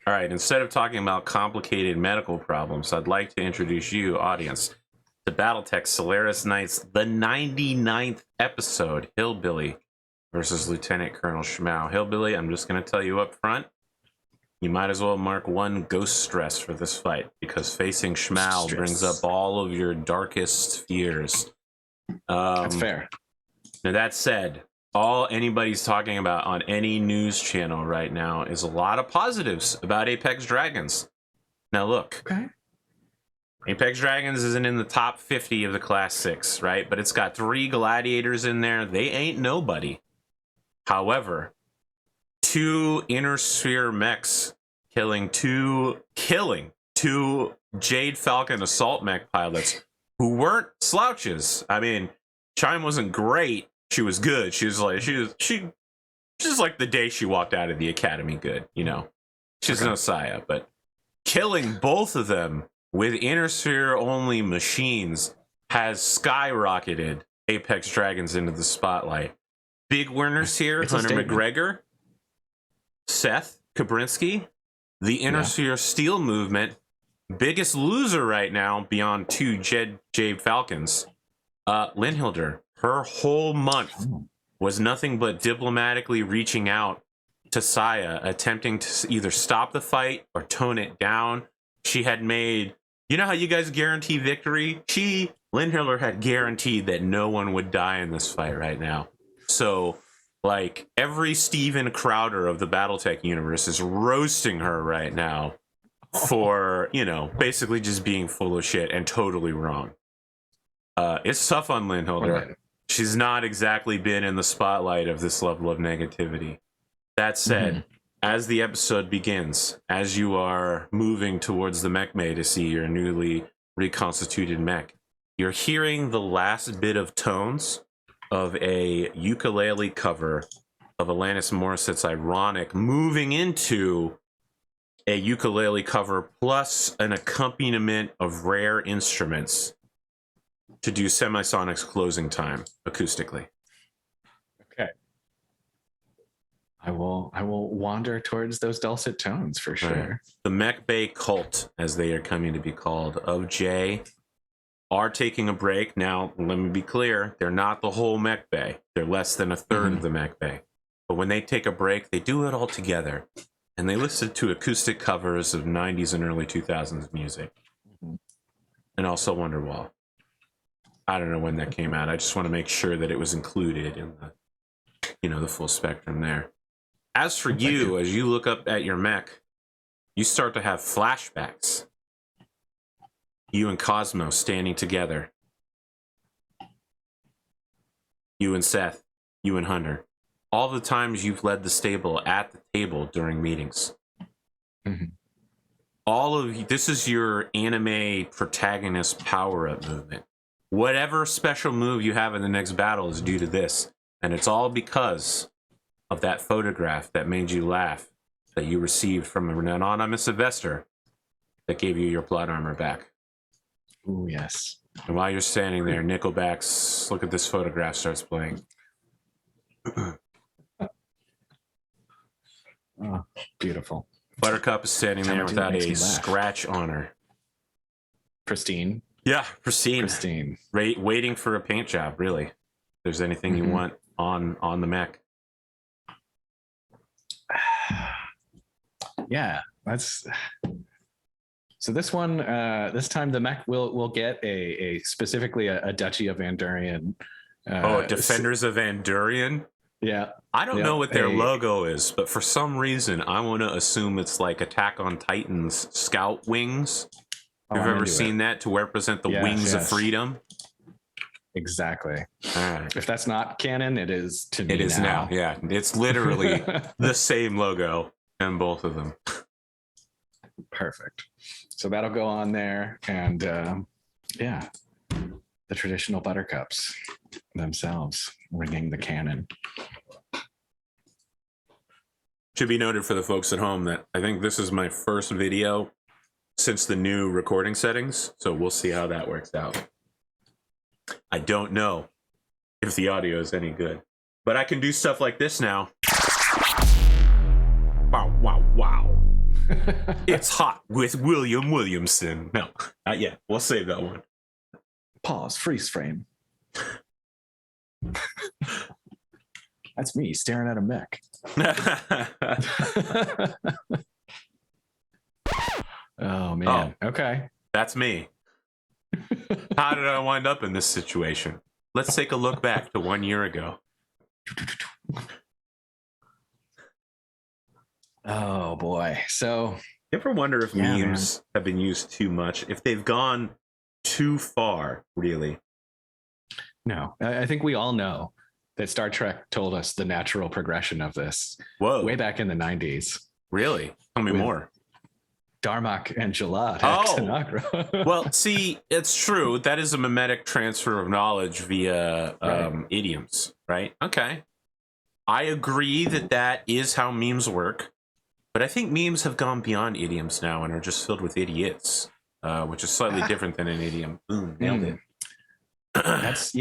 All right, instead of talking about complicated medical problems, I'd like to introduce you, audience, to Battletech Solaris Nights, the 99th episode, Hillbilly versus Lieutenant Colonel Schmao. Hillbilly, I'm just going to tell you up front, you might as well mark one ghost stress for this fight, because facing Schmao brings up all of your darkest fears. That's fair. Now, that said, all anybody's talking about on any news channel right now is a lot of positives about Apex Dragons. Now, look. Okay. Apex Dragons isn't in the top 50 of the Class 6, right? But it's got 3 gladiators in there. They ain't nobody. However, 2 Inner Sphere mechs killing two Jade Falcon assault mech pilots who weren't slouches. I mean, Chime wasn't great. She was good. She's like the day she walked out of the academy good, you know. She's no Saya, but killing both of them with Inner Sphere only machines has skyrocketed Apex Dragons into the spotlight. Big winners here: Hunter McGregor, Seth Kabrinsky, the Inner Sphere Steel movement. Biggest loser right now, beyond 2 Jade Falcons, Linhilder. Her whole month was nothing but diplomatically reaching out to Saya, attempting to either stop the fight or tone it down. She had made, you know how you guys guarantee victory? Linhilder had guaranteed that no one would die in this fight right now. So, like, every Steven Crowder of the Battletech universe is roasting her right now for, you know, basically just being full of shit and totally wrong. It's tough on Linhilder. She's not exactly been in the spotlight of this level of negativity. That said, as the episode begins, as you are moving towards the mech bay to see your newly reconstituted mech, you're hearing the last bit of tones of a ukulele cover of Alanis Morissette's Ironic moving into a ukulele cover plus an accompaniment of rare instruments to do Semisonic's closing time acoustically. Okay. I will wander towards those dulcet tones for sure. Right. The Mech Bay cult, as they are coming to be called, of J, are taking a break. Now, let me be clear, they're not the whole Mech Bay. They're less than a third of the Mech Bay. But when they take a break, they do it all together. And they listen to acoustic covers of 90s and early 2000s music. And also Wonderwall. I don't know when that came out. I just want to make sure that it was included in the, you know, the full spectrum there. As for you, as you look up at your mech, you start to have flashbacks. You and Cosmo standing together. You and Seth. You and Hunter. All the times you've led the stable at the table during meetings. All of you, this is your anime protagonist power-up movement. Whatever special move you have in the next battle is due to this. And it's all because of that photograph that made you laugh that you received from an anonymous investor that gave you your plot armor back. Ooh, yes. And while you're standing there, Nickelback's Look at This Photograph starts playing. Oh, beautiful. Buttercup is standing there without a scratch on her. Pristine. Yeah, pristine. Pristine. Waiting for a paint job, really. If there's anything you want on the mech. Yeah, that's... So this one, this time the mech will get a specifically a Duchy of Andurian. Defenders of Andurian? Yeah. I don't know what their logo is, but for some reason, I want to assume it's like Attack on Titan's scout wings. You've ever seen that to represent the wings of freedom? Exactly. Right. If that's not canon, it is to me. It is now. Yeah, it's literally the same logo in both of them. Perfect. So that'll go on there, and yeah, the traditional buttercups themselves ringing the cannon. Should be noted for the folks at home that I think this is my first video since the new recording settings, so we'll see how that works out. I don't know if the audio is any good, but I can do stuff like this now. Wow, wow, wow. It's hot with William Williamson. No, not yet. We'll save that one. Pause. Freeze frame. That's me staring at a mech. Oh man. Okay. That's me. How did I wind up in this situation? Let's take a look back to 1 year ago. Oh boy. So you ever wonder if memes have been used too much? If they've gone too far, really? No. I think we all know that Star Trek told us the natural progression of this. Whoa. Way back in the 90s. Really? Tell me more. Darmok and Jalad. Well, see, it's true. That is a mimetic transfer of knowledge via idioms, right? Okay. I agree that that is how memes work, but I think memes have gone beyond idioms now and are just filled with idiots, which is slightly different than an idiom. Boom, nailed it. That's,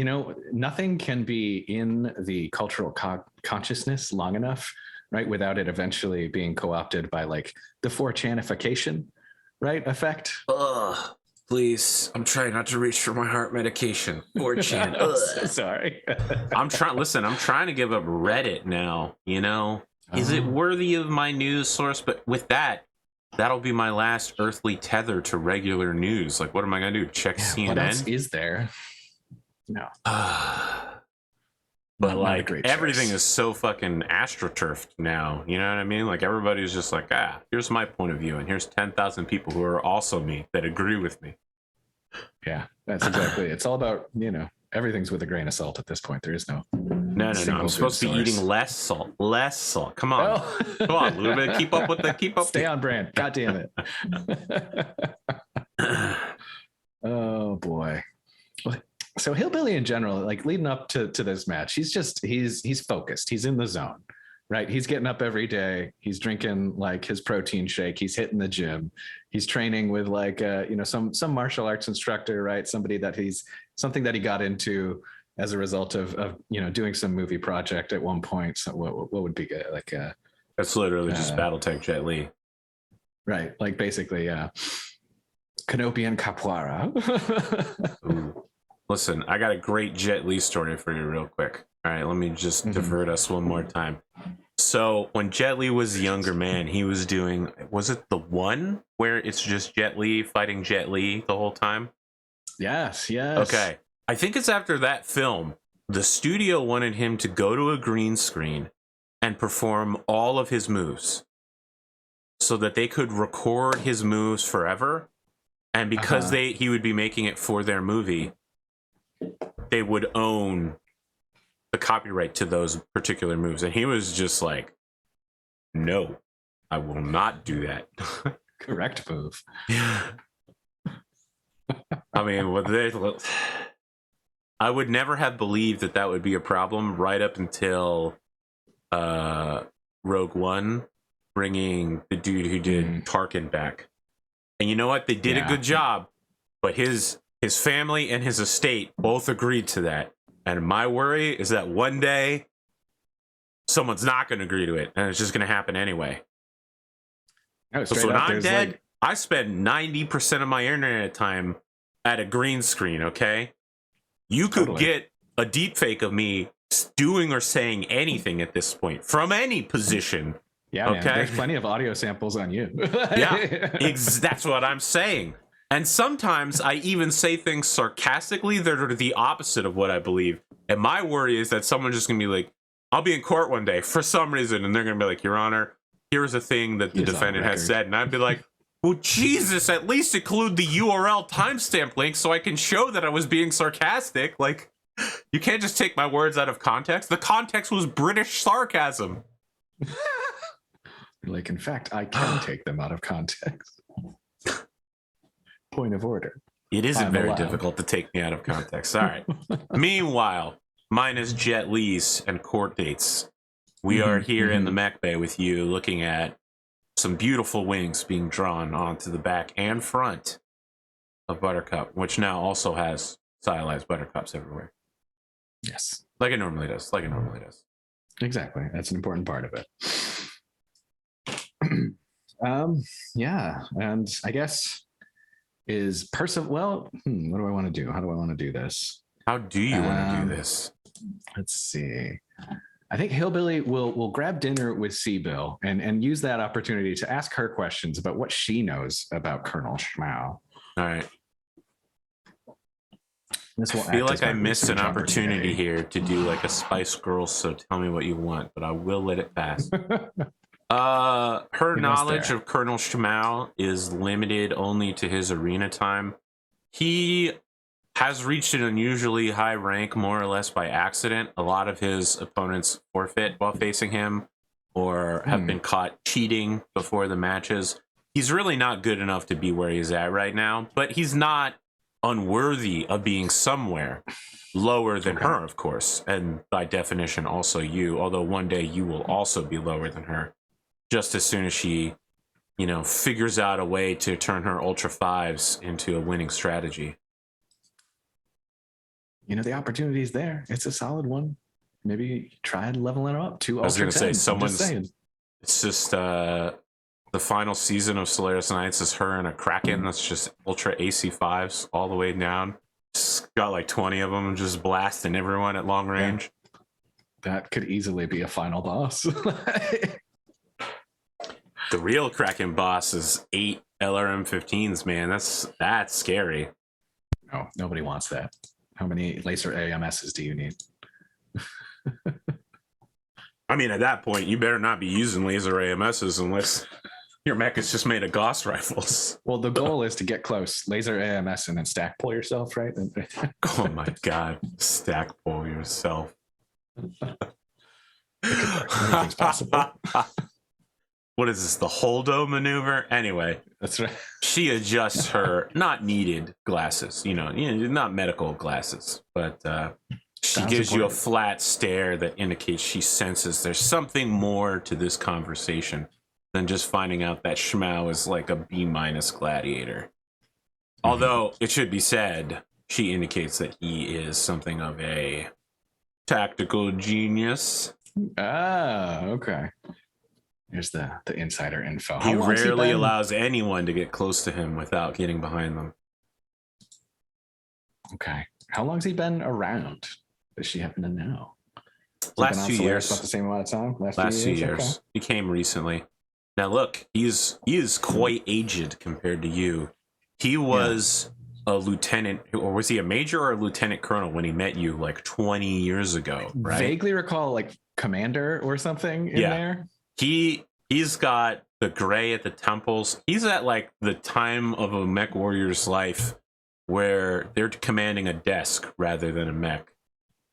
nothing can be in the cultural consciousness long enough, right, without it eventually being co-opted by like the 4chanification, right, effect. Ugh, please, I'm trying not to reach for my heart medication. 4chan. So sorry. I'm trying to give up Reddit now, Is it worthy of my news source? But with that, that'll be my last earthly tether to regular news. Like, what am I going to do? Check CNN? What else is there? No. But like everything is so fucking astroturfed now, you know what I mean? Like everybody's just like, here's my point of view, and here's 10,000 people who are also me that agree with me. Yeah, that's exactly. It's all about, everything's with a grain of salt at this point. There is no. No. I'm supposed to be eating less salt. Less salt. Come on, come on, a little bit. Keep up. Stay on brand. God damn it. Oh boy. So Hillbilly in general, like leading up to this match, he's focused. He's in the zone, right? He's getting up every day. He's drinking like his protein shake. He's hitting the gym. He's training with like some martial arts instructor, right? Something that he got into as a result of doing some movie project at one point. So what would be good? Like that's literally just Battletech Jet Li, right? Like basically, Kenobi and Capoeira. Listen, I got a great Jet Li story for you real quick. All right, let me just divert us one more time. So when Jet Li was a younger man, he was doing, was it the one where it's just Jet Li fighting Jet Li the whole time? Yes. Okay. I think it's after that film, the studio wanted him to go to a green screen and perform all of his moves so that they could record his moves forever. And because he would be making it for their movie, they would own the copyright to those particular moves. And he was just like, no, I will not do that. Correct move. I mean, I would never have believed that would be a problem right up until Rogue One bringing the dude who did Tarkin back. And you know what? They did a good job, but his family and his estate both agreed to that. And my worry is that one day someone's not going to agree to it, and it's just going to happen anyway. So when I'm dead, I spend 90% of my internet time at a green screen, okay? You could get a deep fake of me doing or saying anything at this point from any position. Yeah, okay. Man, there's plenty of audio samples on you. That's what I'm saying. And sometimes I even say things sarcastically that are the opposite of what I believe. And my worry is that someone's just going to be like, I'll be in court one day for some reason, and they're going to be like, Your Honor, here's a thing that the defendant has said. And I'd be like, well, Jesus, at least include the URL timestamp link so I can show that I was being sarcastic. Like, you can't just take my words out of context. The context was British sarcasm. Like, in fact, I can take them out of context. Point of order. It isn't very difficult to take me out of context. All right. Meanwhile, minus Jet Li's and court dates, we are here in the Mech Bay with you looking at some beautiful wings being drawn onto the back and front of Buttercup, which now also has stylized buttercups everywhere. Yes. Like it normally does. Exactly. That's an important part of it. Yeah, and I guess is well, what do I want to do? How do I want to do this? How do you want to do this? Let's see. I think Hillbilly will grab dinner with Seabill and use that opportunity to ask her questions about what she knows about Colonel Schmao. All right. This will I feel like I my missed an research opportunity here to do like a Spice Girls, so tell me what you want, but I will let it pass. Her knowledge of Colonel Schmao is limited only to his arena time. He has reached an unusually high rank more or less by accident. A lot of his opponents forfeit while facing him or have been caught cheating before the matches. He's really not good enough to be where he's at right now, but he's not unworthy of being somewhere lower than her, of course, and by definition also you, although one day you will also be lower than her just as soon as she, you know, figures out a way to turn her Ultra 5s into a winning strategy. You know, the opportunity is there. It's a solid one. Maybe try leveling up to Ultra 10. I was going to say, someone's, it's just the final season of Solaris Nights is her and a Kraken that's just Ultra AC5s all the way down. Just got like 20 of them just blasting everyone at long range. That could easily be a final boss. The real Kraken boss is 8 LRM-15s, man. That's scary. No, nobody wants that. How many laser AMSs do you need? I mean, at that point, you better not be using laser AMSs unless your mech is just made of Gauss rifles. Well, the goal is to get close, laser AMS, and then stack pull yourself, right? Oh my god, stack pull yourself. Anything's possible. What is this, the Holdo maneuver? Anyway, that's right. She adjusts her not needed glasses, you know, not medical glasses, but she gives you a flat stare that indicates she senses there's something more to this conversation than just finding out that Schmao is like a B- gladiator. Although it should be said, she indicates that he is something of a tactical genius. Ah, okay. Here's the insider info. He rarely allows anyone to get close to him without getting behind them. Okay. How long's he been around? Does she happen to know? Last 2 years. About the same amount of time? Last 2 years. Okay. He came recently. Now look, he is quite aged compared to you. He was a lieutenant, or was he a major or a lieutenant colonel when he met you like 20 years ago, right? Vaguely recall like commander or something in there. He's got the gray at the temples. He's at like the time of a mech warrior's life where they're commanding a desk rather than a mech.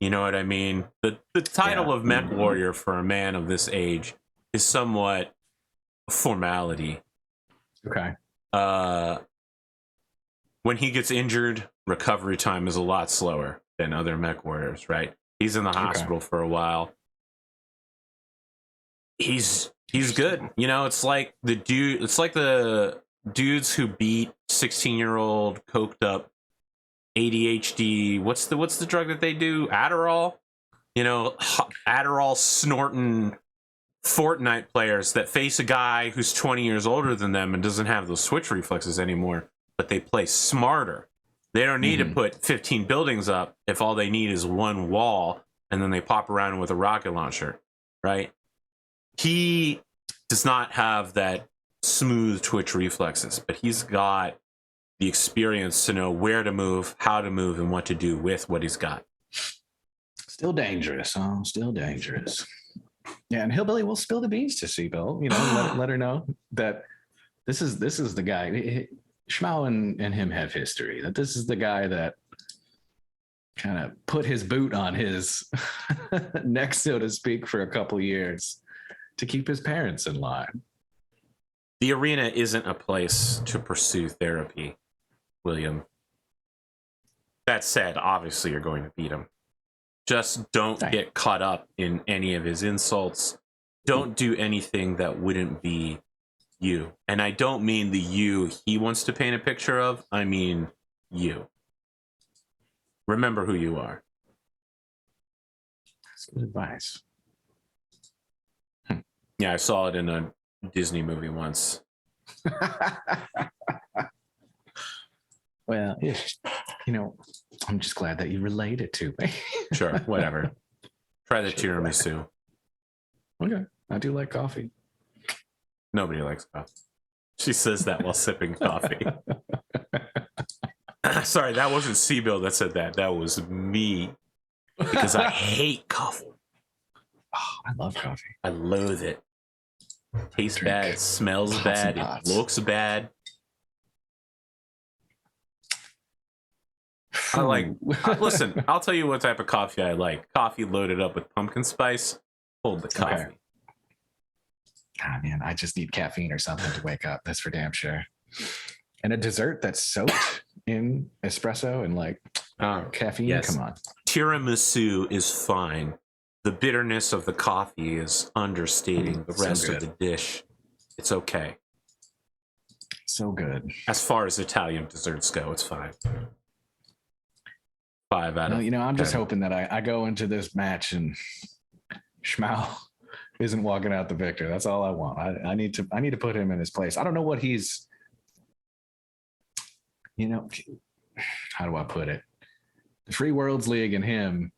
You know what I mean? The title of mech warrior for a man of this age is somewhat a formality. Okay. When he gets injured, recovery time is a lot slower than other mech warriors, right? He's in the hospital for a while. He's good. You know, it's like the dudes who beat 16-year-old coked up ADHD. What's the drug that they do? Adderall. You know, Adderall snorting Fortnite players that face a guy who's 20 years older than them and doesn't have those switch reflexes anymore, but they play smarter. They don't need to put 15 buildings up if all they need is one wall, and then they pop around with a rocket launcher, right? He does not have that smooth twitch reflexes, but he's got the experience to know where to move, how to move, and what to do with what he's got. Still dangerous, huh? Still dangerous. Yeah, and Hillbilly will spill the beans to Seabill. You know, let her know that this is the guy. Schmao and him have history. That this is the guy that kind of put his boot on his neck, so to speak, for a couple of years to keep his parents in line. The arena isn't a place to pursue therapy, William. That said, obviously you're going to beat him. Just don't get caught up in any of his insults. Don't do anything that wouldn't be you. And I don't mean the you he wants to paint a picture of. I mean you. Remember who you are. That's good advice. Yeah, I saw it in a Disney movie once. Well, I'm just glad that you related to me. Sure, whatever. Try the Sure, tiramisu. Okay, I do like coffee. Nobody likes coffee. She says that while sipping coffee. Sorry, that wasn't Seabill that said that. That was me. Because I hate coffee. Oh, I love coffee. I loathe it. Tastes bad. It smells Pots and bad. It pots. looks bad. I like. Listen, I'll tell you what type of coffee I like. Coffee loaded up with pumpkin spice. Hold the coffee. Okay. Ah, man, I just need caffeine or something to wake up. That's for damn sure. And a dessert that's soaked in espresso and like caffeine. Yes. Come on. Tiramisu is fine. The bitterness of the coffee is understating the rest of the dish. It's okay. So good. As far as Italian desserts go, it's fine. 5 out of. I'm just 10. hoping that I go into this match and Schmao isn't walking out the victor. That's all I want. I need to put him in his place. I don't know what he's. How do I put it? The Free Worlds League and him.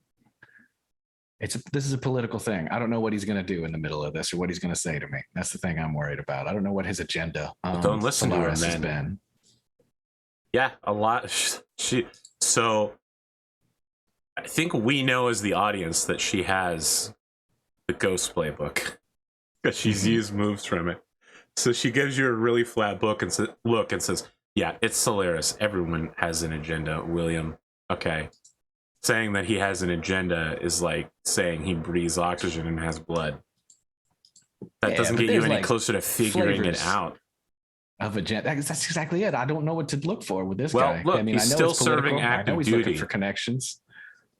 This is a political thing. I don't know what he's going to do in the middle of this or what he's going to say to me. That's the thing I'm worried about. I don't know what his agenda. Don't listen to him, Solaris has man. been. Yeah, a lot. So I think we know as the audience that she has the Ghost playbook because she's used moves from it. So she gives you a really flat book and says, "Yeah, it's Solaris. Everyone has an agenda, William." Okay. Saying that he has an agenda is like saying he breathes oxygen and has blood. That doesn't get you any closer to figuring it out. Of agenda. That's exactly it. I don't know what to look for with this guy. Look, he's I know still serving active I know he's duty. Looking for connections.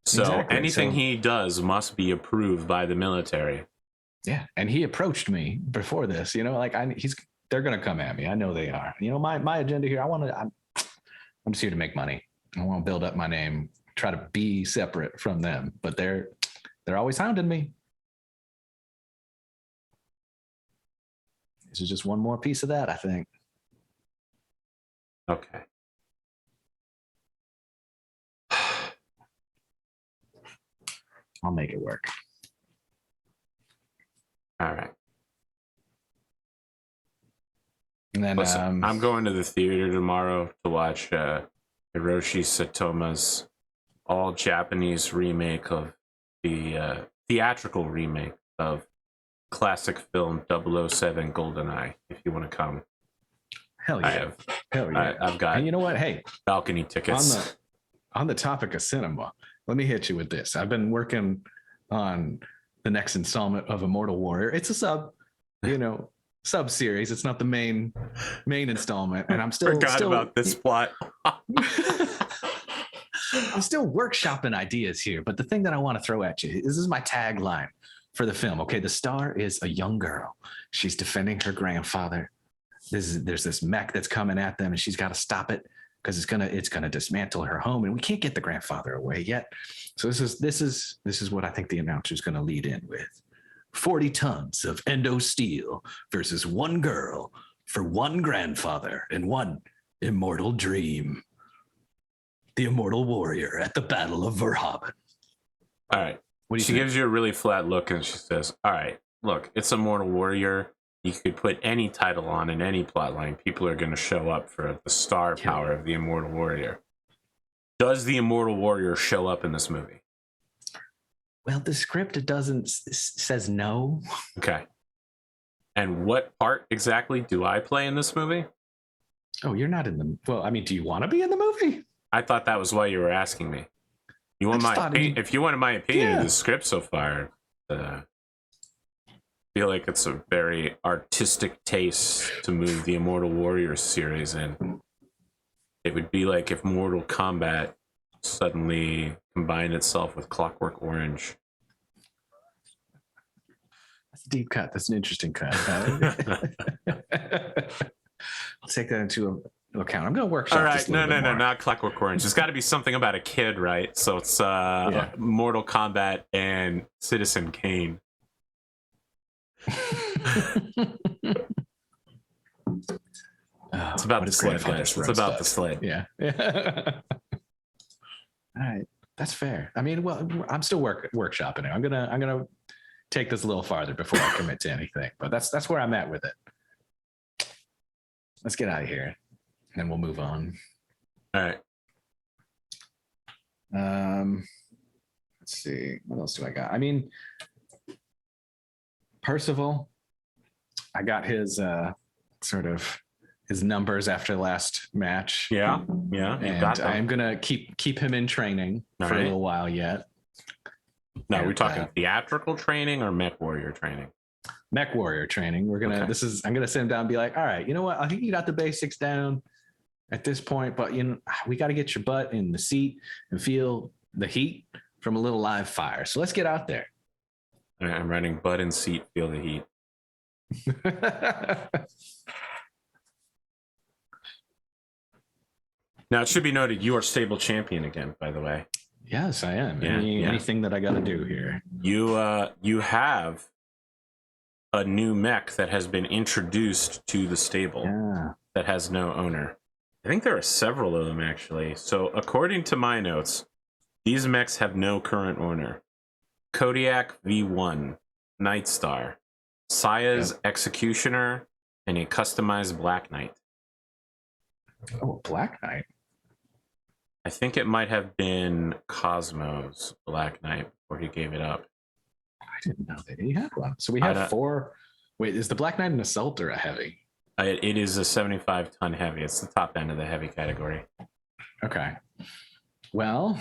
So anything he does must be approved by the military. Yeah, and he approached me before this. They're going to come at me. I know they are. My agenda here. I'm just here to make money. I want to build up my name. Try to be separate from them, but they're always hounding me. This is just one more piece of that, I think. Okay. I'll make it work. All right. And then listen, I'm going to the theater tomorrow to watch Hiroshi Satoma's all Japanese remake of the theatrical remake of classic film 007 GoldenEye. If you want to come, hell yeah, I've got. And you know what? Hey, balcony tickets. On the topic of cinema, let me hit you with this. I've been working on the next installment of Immortal Warrior. It's a sub series. It's not the main installment, and I'm still forgot about this plot. I'm still workshopping ideas here, but the thing that I want to throw at you, this is my tagline for the film. Okay, the star is a young girl. She's defending her grandfather. There's this mech that's coming at them, and she's got to stop it because it's gonna dismantle her home, and we can't get the grandfather away yet. So this is what I think the announcer's going to lead in with: 40 tons of endo steel versus one girl for one grandfather and one immortal dream. The Immortal Warrior at the Battle of Verhaben. All right. She gives you a really flat look and she says, all right, look, it's Immortal Warrior. You could put any title on in any plot line. People are going to show up for the star power of the Immortal Warrior. Does the Immortal Warrior show up in this movie? Well, the script says no. Okay. And what part exactly do I play in this movie? Oh, you're not in the... Well, I mean, do you want to be in the movie? I thought that was why you were asking me. You want my opinion? If you wanted my opinion of the script so far, I feel like it's a very artistic taste to move the Immortal Warrior series in. It would be like if Mortal Kombat suddenly combined itself with Clockwork Orange. That's a deep cut. That's an interesting cut. I'll take that into account. I'm going to workshop. All right, no, not Clockwork Orange. It's got to be something about a kid, right? So it's Mortal Kombat and Citizen Kane. Oh, It's about what the is sled, grandfather's guys. It's about the roast sled. Yeah. All right, that's fair. I mean, well, I'm still workshopping it. I'm gonna take this a little farther before I commit to anything. But that's where I'm at with it. Let's get out of here, and then we'll move on. All right. Let's see. What else do I got? I mean, Percival. I got his sort of his numbers after the last match. Yeah. And I am gonna keep him in training for a little while yet. Now, are we talking theatrical training or Mech Warrior training? Mech Warrior training. We're gonna. Okay. I'm gonna sit him down and be like, all right, you know what? I think you got the basics down at this point, but we got to get your butt in the seat and feel the heat from a little live fire. So let's get out there. All right, I'm writing butt and seat, feel the heat. Now, it should be noted, you are stable champion again, by the way. Yes, I am. Yeah, Anything that I got to do here? You have a new mech that has been introduced to the stable that has no owner. I think there are several of them, actually. So according to my notes, these mechs have no current owner. Kodiak V1, Nightstar, Saya's Executioner, and a customized Black Knight. Oh, Black Knight. I think it might have been Cosmo's Black Knight before he gave it up. I didn't know that he had one. So we have 4. Wait, is the Black Knight an assault or a heavy? It is a 75-ton heavy. It's the top end of the heavy category. Okay. Well,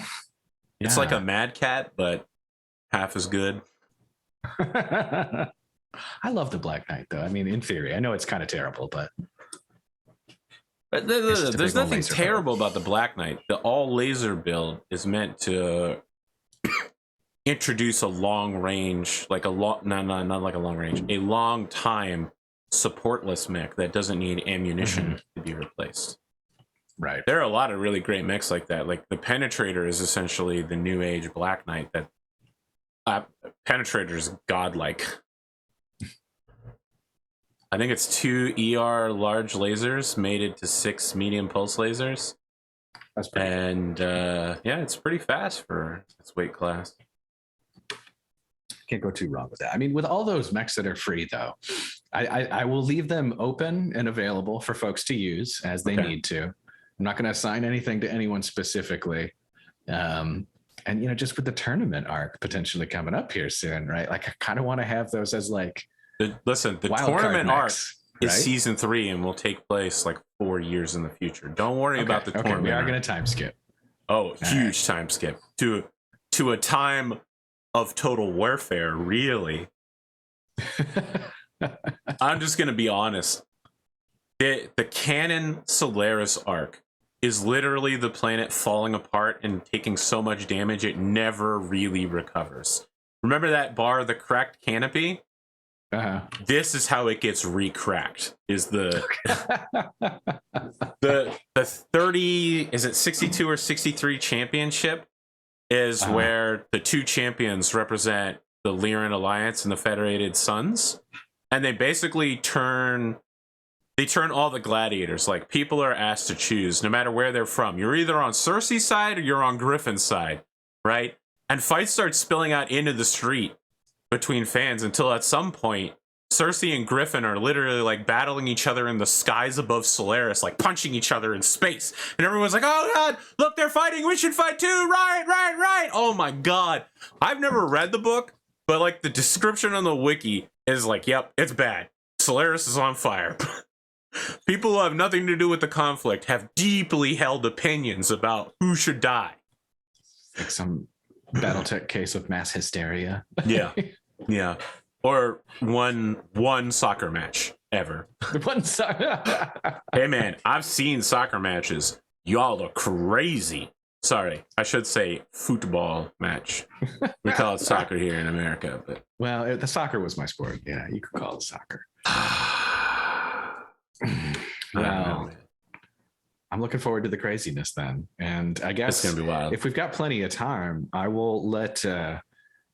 it's like a Mad Cat, but half as good. I love the Black Knight, though. I mean, in theory, I know it's kind of terrible, but there's nothing terrible about the Black Knight. The all laser build is meant to introduce a long range, not like a long range, a long time supportless mech that doesn't need ammunition to be replaced. Right. There are a lot of really great mechs like that. Like the Penetrator is essentially the new age Black Knight. That Penetrator is godlike. I think it's 2 ER large lasers mated to 6 medium pulse lasers. That's pretty cool. It's pretty fast for its weight class. Can't go too wrong with that. I mean, with all those mechs that are free, though, I will leave them open and available for folks to use as they need to. I'm not going to assign anything to anyone specifically. And, just with the tournament arc potentially coming up here soon, right? Like, I kind of want to have those as like, the tournament arc is season 3 and will take place like 4 years in the future. Don't worry about the tournament. We are going to time skip. Oh, huge time skip to a time of total warfare, really. I'm just going to be honest. The canon Solaris arc is literally the planet falling apart and taking so much damage it never really recovers. Remember that bar, the cracked canopy? This is how it gets recracked. Is the 30, is it 62 or 63 championship is where the 2 champions represent the Lyran Alliance and the Federated Suns, and they basically turn all the gladiators. Like, people are asked to choose no matter where they're from. You're either on Cersei's side or you're on Griffin's side, right? And fights start spilling out into the street between fans until at some point Cersei and Griffin are literally like battling each other in the skies above Solaris, like punching each other in space. And everyone's like, oh God, look, they're fighting. We should fight too. Right. Oh my God. I've never read the book, but like the description on the wiki is like, yep, it's bad. Solaris is on fire. People who have nothing to do with the conflict have deeply held opinions about who should die. Like some Battletech case of mass hysteria. Yeah. Or one soccer match ever. Hey man, I've seen soccer matches. Y'all are crazy. Sorry, I should say football match. We call it soccer here in America, but the soccer was my sport. Yeah, you could call it soccer. Well, I'm looking forward to the craziness then, and I guess it's gonna be wild. If we've got plenty of time, I will let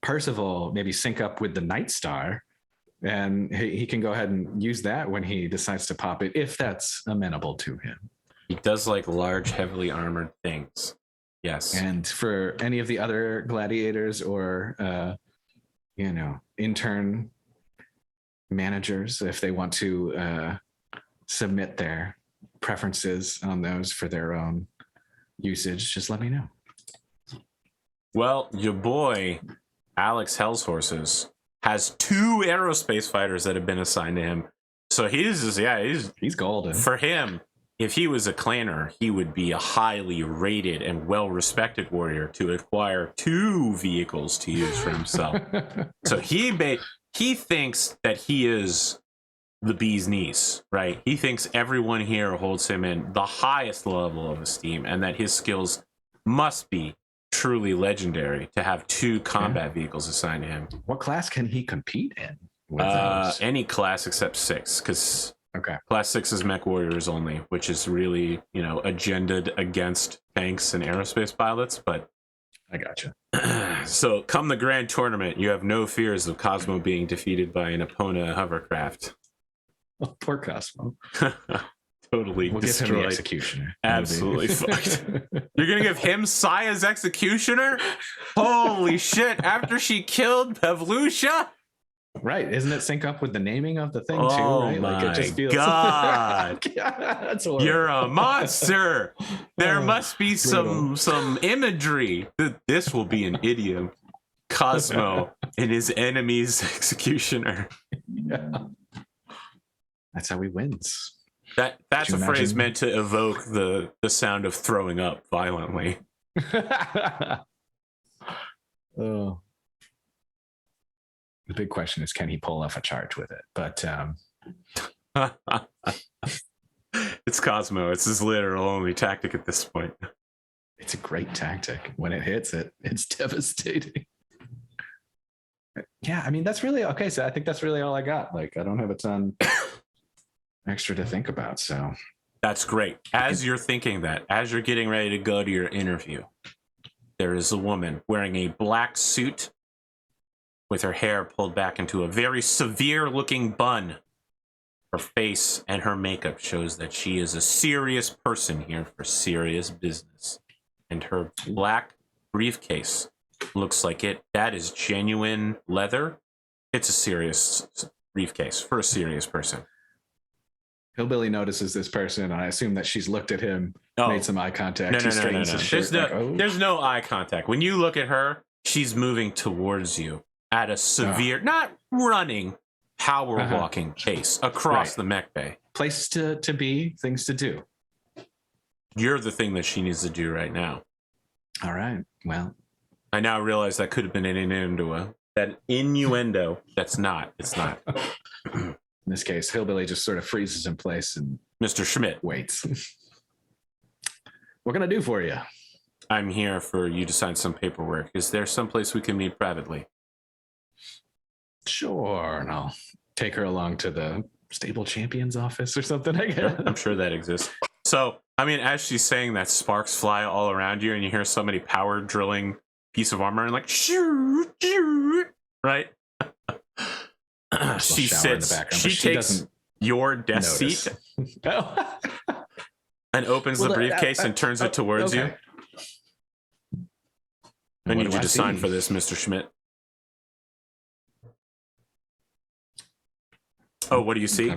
Percival maybe sync up with the Nightstar and he can go ahead and use that when he decides to pop it, if that's amenable to him. He does like large, heavily armored things. Yes. And for any of the other gladiators or, intern managers, if they want to submit their preferences on those for their own usage, just let me know. Well, your boy, Alex Hellshorses, has 2 aerospace fighters that have been assigned to him. So he's golden. For him, if he was a clanner, he would be a highly rated and well-respected warrior to acquire 2 vehicles to use for himself. So he thinks that he is the bee's knees, right? He thinks everyone here holds him in the highest level of esteem, and that his skills must be truly legendary to have 2 combat vehicles assigned to him. What class can he compete in? Any class except 6, because okay, class 6 is mech warriors only, which is really, agendaed against tanks and aerospace pilots. But I gotcha. So come the grand tournament, you have no fears of Cosmo being defeated by an Epona hovercraft. Oh, poor Cosmo. Totally we'll destroyed. Give him the executioner. Absolutely fucked. You're gonna give him Saya's executioner? Holy shit! After she killed Pavlusha? Right? Isn't it sync up with the naming of the thing too? Oh Right? my Like it just feels. God! That's horrible. You're a monster. There must be some imagery. This will be an idiom. Cosmo and his enemy's executioner. Yeah. That's how he wins. That's a phrase meant to evoke the sound of throwing up violently. Oh. The big question is, can he pull off a charge with it? But it's Cosmo. It's his literal only tactic at this point. It's a great tactic. When it hits it, it's devastating. Yeah, I mean, that's really okay. So I think that's really all I got. Like, I don't have a ton extra to think about. So that's great. As you're thinking that, as you're getting ready to go to your interview, there is a woman wearing a black suit with her hair pulled back into a very severe looking bun. Her face and her makeup shows that she is a serious person here for serious business. And her black briefcase looks like that is genuine leather. It's a serious briefcase for a serious person. Hillbilly notices this person, and I assume that she's looked at him, made some eye contact. No. There's no eye contact. When you look at her, she's moving towards you at a severe, not running, power walking pace across the mech bay. Place to be, things to do. You're the thing that she needs to do right now. All right. Well, I now realize that could have been an innuendo. That's not. It's not. In this case, Hillbilly just sort of freezes in place and Mr. Schmidt waits. What can I do for you? I'm here for you to sign some paperwork. Is there someplace we can meet privately? Sure. And I'll take her along to the stable champion's office or something, I guess. I'm sure that exists. So, I mean, as she's saying that, sparks fly all around you and you hear somebody power drilling piece of armor and like, shoot, right? She sits, she takes your desk seat and opens the briefcase and turns it towards you. I need you to sign for this, Mr. Schmidt. Oh, what do you see?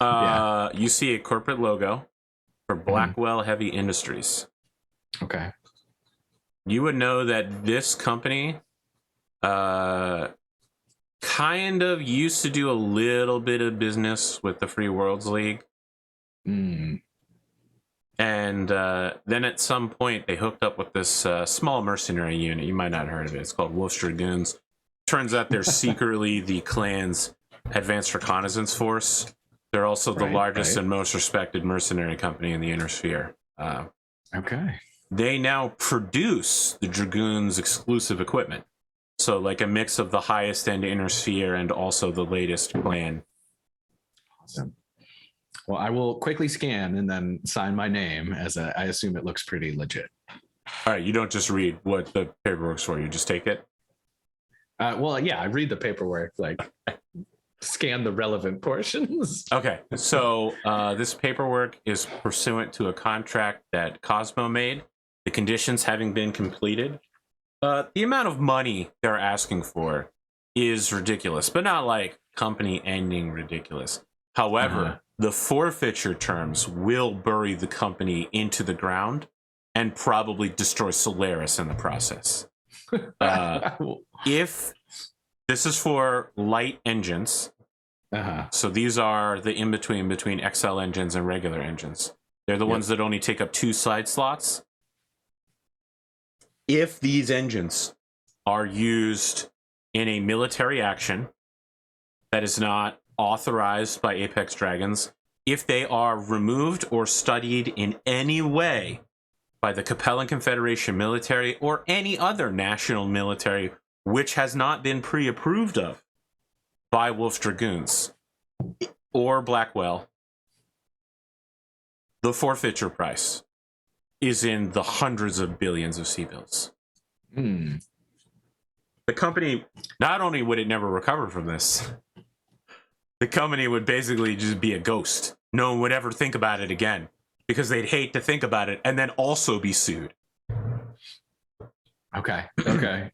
You see a corporate logo for Blackwell Heavy Industries. Okay. You would know that this company kind of used to do a little bit of business with the Free Worlds League. And then at some point they hooked up with this small mercenary unit. You might not have heard of it. It's called Wolf's Dragoons. Turns out they're secretly the clan's advanced reconnaissance force. They're also the largest and most respected mercenary company in the Inner Sphere. Okay. They now produce the Dragoons' exclusive equipment. So like a mix of the highest end Inner Sphere and also the latest clan. Awesome. Well, I will quickly scan and then sign my name as I assume it looks pretty legit. All right, you don't just read what the paperwork's for, you just take it? Well, yeah, I read the paperwork. Like, Scan the relevant portions. Okay, so this paperwork is pursuant to a contract that Cosmo made. The conditions having been completed, the amount of money they're asking for is ridiculous, but not like company-ending ridiculous. However, the forfeiture terms will bury the company into the ground and probably destroy Solaris in the process. If this is for light engines, so these are the in-between between XL engines and regular engines. They're the ones that only take up 2 side slots. If these engines are used in a military action that is not authorized by Apex Dragons, if they are removed or studied in any way by the Capellan Confederation military or any other national military which has not been pre-approved of by Wolf Dragoons or Blackwell, the forfeiture price is in the hundreds of billions of C-bills. The company, not only would it never recover from this, the company would basically just be a ghost. No one would ever think about it again because they'd hate to think about it and then also be sued. Okay.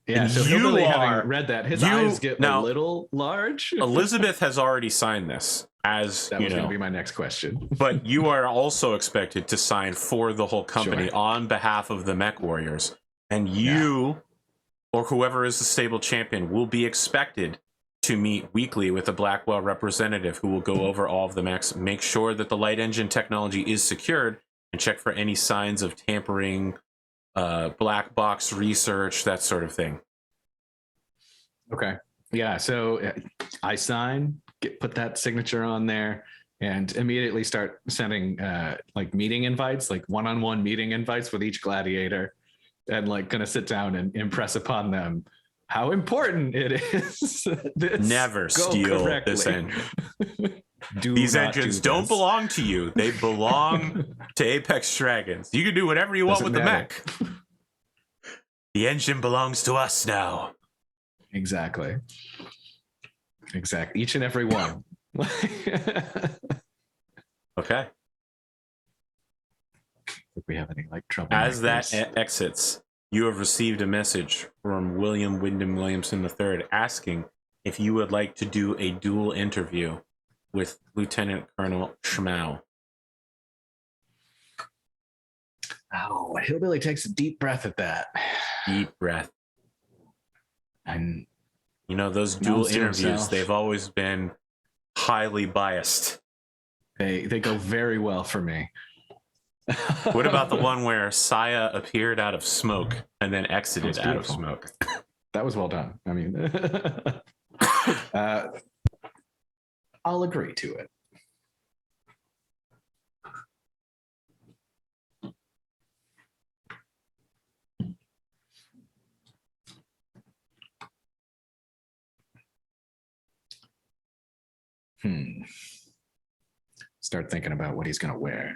Yeah, so Hillbilly, having read that, his eyes get a little large. Elizabeth has already signed this, as that was going to be my next question. But you are also expected to sign for the whole company on behalf of the Mech Warriors. And you, or whoever is the stable champion, will be expected to meet weekly with a Blackwell representative who will go over all of the mechs, make sure that the light engine technology is secured, and check for any signs of tampering, black box research, that sort of thing. Okay. Yeah. So I sign, put that signature on there, and immediately start sending like meeting invites, like one-on-one meeting invites with each gladiator, and like gonna sit down and impress upon them how important it is. Never steal correctly. this engine. These engines don't belong to you. They belong to Apex Dragons. You can do whatever you want with the mech. The engine belongs to us now. Exactly. Each and every one. Okay. If we have any like trouble. As that exits, you have received a message from William Wyndham Williamson III asking if you would like to do a dual interview with Lieutenant Colonel Schmao. Oh, Hillbilly takes a deep breath at that. Deep breath. And you know, those dual interviews, they've always been highly biased. They go very well for me. What about the one where Saya appeared out of smoke and then exited out of smoke? That was well done. I mean, I'll agree to it. Start thinking about what he's going to wear.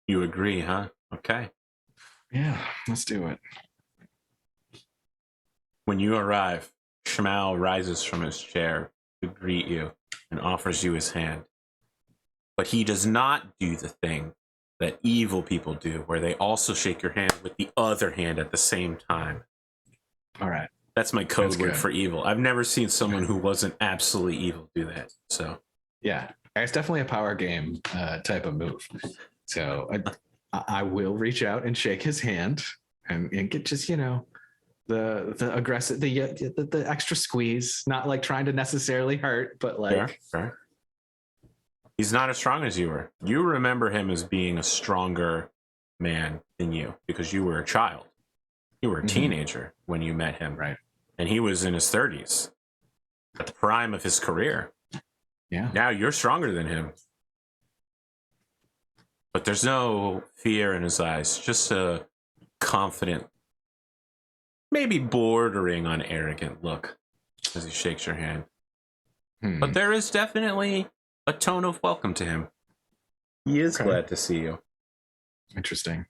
You agree, huh? Okay. Yeah, let's do it. When you arrive, Schmao rises from his chair to greet you and offers you his hand. But he does not do the thing that evil people do, where they also shake your hand with the other hand at the same time. All right. That's my code word for evil. I've never seen someone who wasn't absolutely evil do that. So yeah, it's definitely a power game type of move. So I will reach out and shake his hand and get just, you know, the aggressive, the extra squeeze, not like trying to necessarily hurt, but like fair. He's not as strong as you were. You remember him as being a stronger man than you because you were a child. You were a teenager when you met him. Right. And he was in his 30s at the prime of his career. Yeah. Now you're stronger than him. But there's no fear in his eyes, just a confident, maybe bordering on arrogant look as he shakes your hand. But there is definitely a tone of welcome to him. He is glad to see you. Interesting.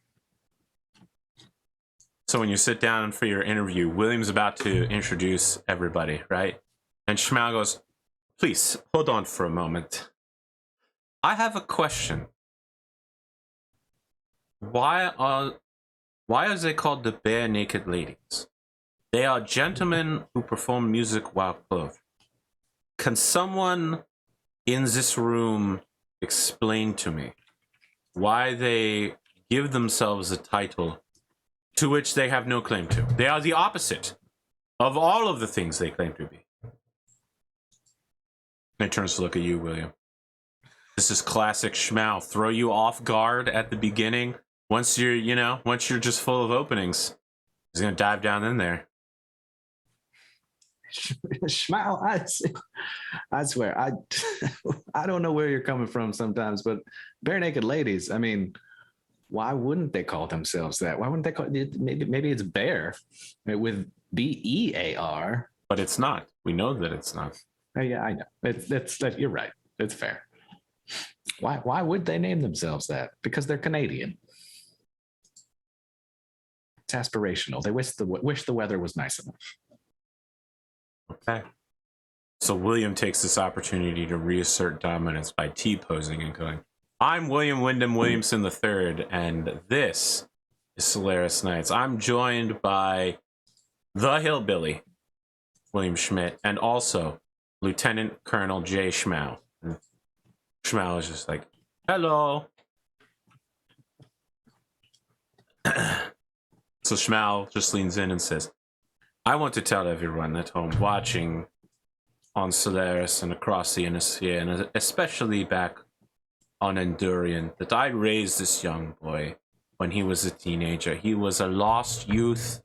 So when you sit down for your interview, William's about to introduce everybody, right? And Schmao goes, please, hold on for a moment. I have a question. Why are they called the Bare Naked Ladies? They are gentlemen who perform music while clothed. Can someone in this room explain to me why they give themselves a title to which they have no claim to? They are the opposite of all of the things they claim to be. And he turns to look at you, William. This is classic Schmao. Throw you off guard at the beginning. Once you're just full of openings, he's gonna dive down in there. Schmao, I swear, I don't know where you're coming from sometimes, but Bare Naked Ladies, I mean, why wouldn't they call themselves that? Why wouldn't they call it? Maybe it's Bear with BEAR. But it's not. We know that it's not. Yeah, I know. It's you're right. It's fair. Why would they name themselves that? Because they're Canadian. It's aspirational. They wish the weather was nice enough. Okay. So William takes this opportunity to reassert dominance by T-posing and going, I'm William Wyndham Williamson III, and this is Solaris Nights. I'm joined by the Hillbilly, William Schmidt, and also Lieutenant Colonel J. Schmao. And Schmao is just like, hello. So Schmao just leans in and says, I want to tell everyone at home watching on Solaris and across the Ionosphere, and especially back on Endurian, that I raised this young boy when he was a teenager. He was a lost youth.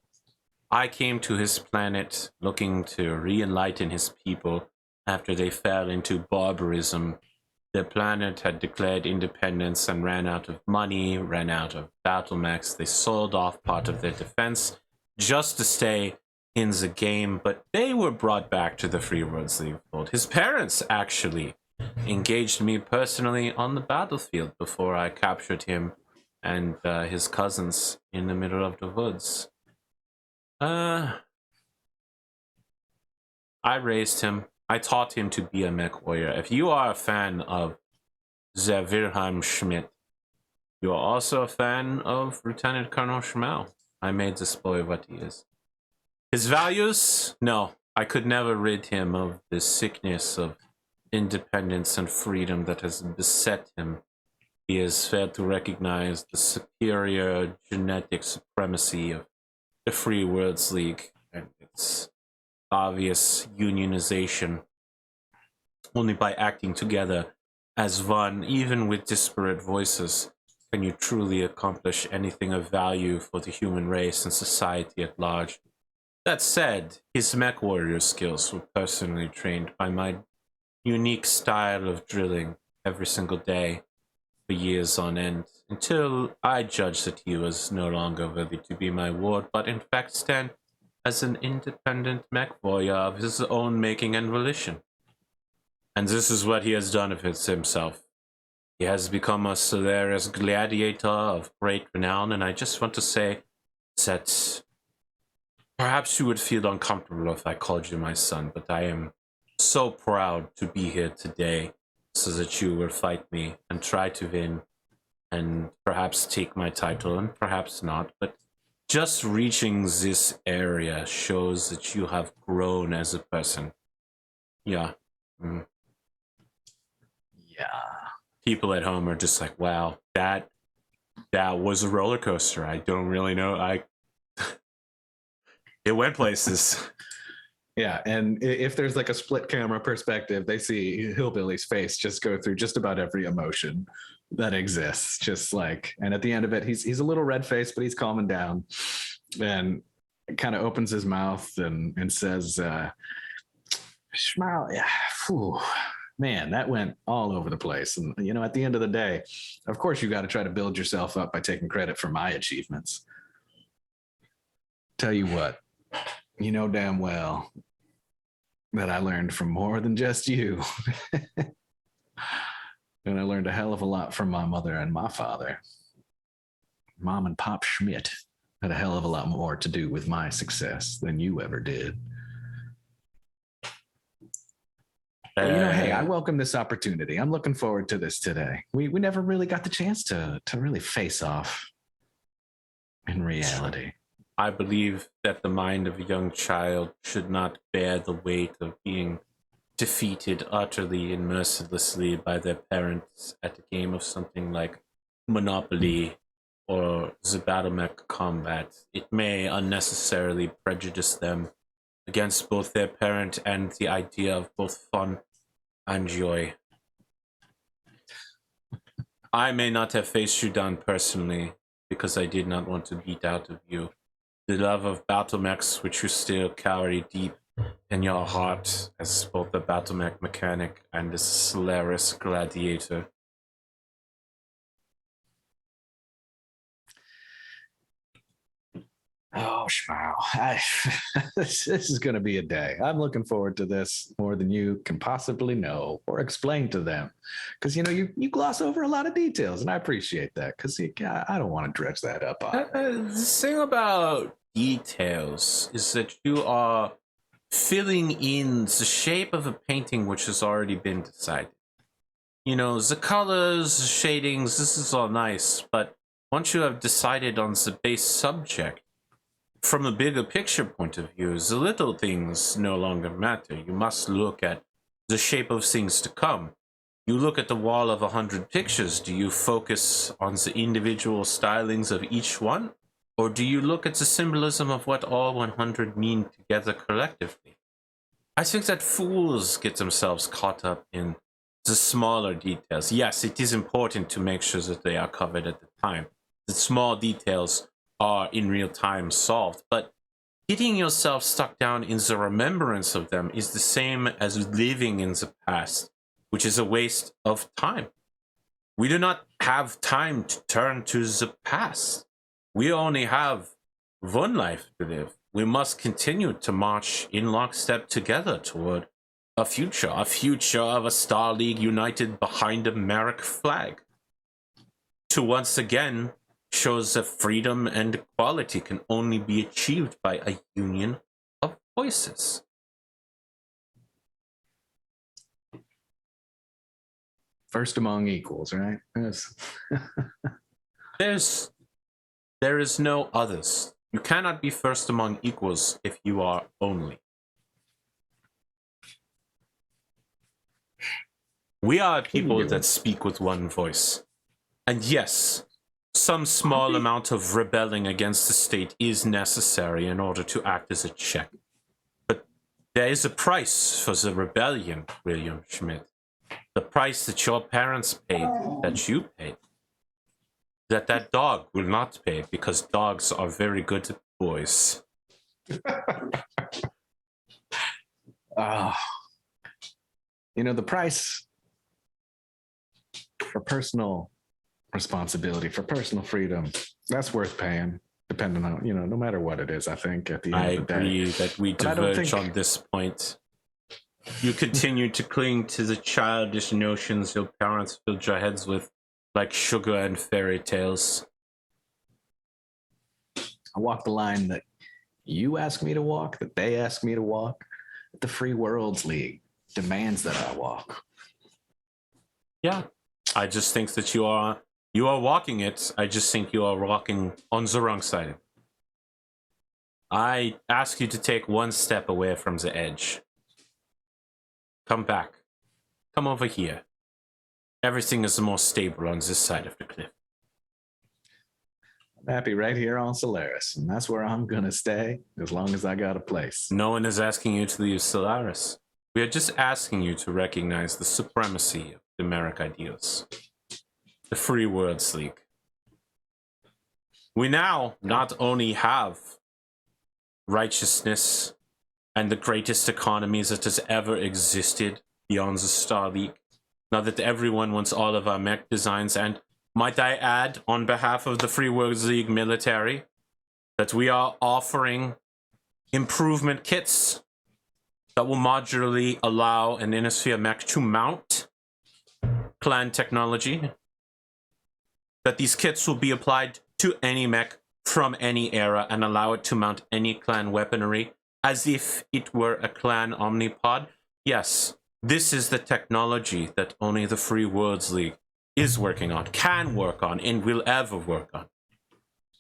I came to his planet looking to re-enlighten his people after they fell into barbarism. The planet had declared independence and ran out of money, ran out of battle mechs. They sold off part of their defense just to stay in the game, but they were brought back to the free worlds they told. His parents actually engaged me personally on the battlefield before I captured him and his cousins in the middle of the woods. I raised him. I taught him to be a mech warrior. If you are a fan of the Wilhelm Schmidt, you are also a fan of Lieutenant Colonel Schmao. I made this boy what he is. His values? No, I could never rid him of the sickness of independence and freedom that has beset him. He has failed to recognize the superior genetic supremacy of the Free Worlds League and its obvious unionization. Only by acting together as one, even with disparate voices, can you truly accomplish anything of value for the human race and society at large. That said, his mech warrior skills were personally trained by my unique style of drilling every single day for years on end, until I judged that he was no longer worthy to be my ward, but in fact stand as an independent mech warrior of his own making and volition. And this is what he has done of himself. He has become a Solaris gladiator of great renown, and I just want to say that perhaps you would feel uncomfortable if I called you my son, but I am so proud to be here today so that you will fight me and try to win and perhaps take my title, and perhaps not, but just reaching this area shows that you have grown as a person. Yeah. Yeah. People at home are just like, wow, that was a roller coaster. I don't really know. It went places. Yeah, and if there's like a split camera perspective, they see Hillbilly's face just go through just about every emotion that exists. Just like, and at the end of it, he's a little red faced, but he's calming down, and kind of opens his mouth and says, "Schmao, yeah, whew, man, that went all over the place." And you know, at the end of the day, of course, you got to try to build yourself up by taking credit for my achievements. Tell you what. You know damn well that I learned from more than just you. And I learned a hell of a lot from my mother and my father, Mom and Pop Schmidt. had a hell of a lot more to do with my success than you ever did. But hey, I welcome this opportunity. I'm looking forward to this today. We never really got the chance to really face off in reality. I believe that the mind of a young child should not bear the weight of being defeated utterly and mercilessly by their parents at a game of something like Monopoly or the Battletech combat. It may unnecessarily prejudice them against both their parent and the idea of both fun and joy. I may not have faced you down personally because I did not want to beat out of you the love of Battlemechs, which you still carry deep in your heart as both a Battlemech mechanic and a Solaris gladiator. Oh, Schmao. This is going to be a day. I'm looking forward to this more than you can possibly know or explain to them. Because, you gloss over a lot of details, and I appreciate that because I don't want to dredge that up. The thing about details is that you are filling in the shape of a painting which has already been decided. The colors, the shadings, this is all nice, but once you have decided on the base subject, from a bigger picture point of view, the little things no longer matter. You must look at the shape of things to come. You look at the wall of 100 pictures. Do you focus on the individual stylings of each one? Or do you look at the symbolism of what all 100 mean together collectively? I think that fools get themselves caught up in the smaller details. Yes, it is important to make sure that they are covered at the time. The small details are in real time solved, but getting yourself stuck down in the remembrance of them is the same as living in the past, which is a waste of time. We do not have time to turn to the past. We only have one life to live. We must continue to march in lockstep together toward a future of a Star League united behind a Merrick flag. To once again shows that freedom and equality can only be achieved by a union of voices. First among equals, right? Yes. There is no others. You cannot be first among equals if you are only. We are people that speak with one voice. And yes, some small amount of rebelling against the state is necessary in order to act as a check. But there is a price for the rebellion, William Schmidt. The price that your parents paid, that you paid. That dog will not pay, because dogs are very good boys. The price for personal responsibility, for personal freedom, that's worth paying, depending on, no matter what it is, I think, at the end of the day. I agree that we diverge on this point. You continue to cling to the childish notions your parents filled your heads with, like sugar and fairy tales. I walk the line that you ask me to walk, that they ask me to walk, that the Free Worlds League demands that I walk. Yeah, I just think that you are walking it. I just think you are walking on the wrong side. I ask you to take one step away from the edge. Come back. Come over here. Everything is more stable on this side of the cliff. I'm happy right here on Solaris, and that's where I'm going to stay as long as I got a place. No one is asking you to leave Solaris. We are just asking you to recognize the supremacy of the Merrick ideals. The Free Worlds League. We now not only have righteousness and the greatest economies that has ever existed beyond the Star League, now that everyone wants all of our mech designs, and might I add, on behalf of the Free Worlds League military, that we are offering improvement kits that will modularly allow an Innisphere mech to mount clan technology, that these kits will be applied to any mech from any era and allow it to mount any clan weaponry as if it were a clan omnipod? Yes, this is the technology that only the Free Worlds League is working on, can work on, and will ever work on.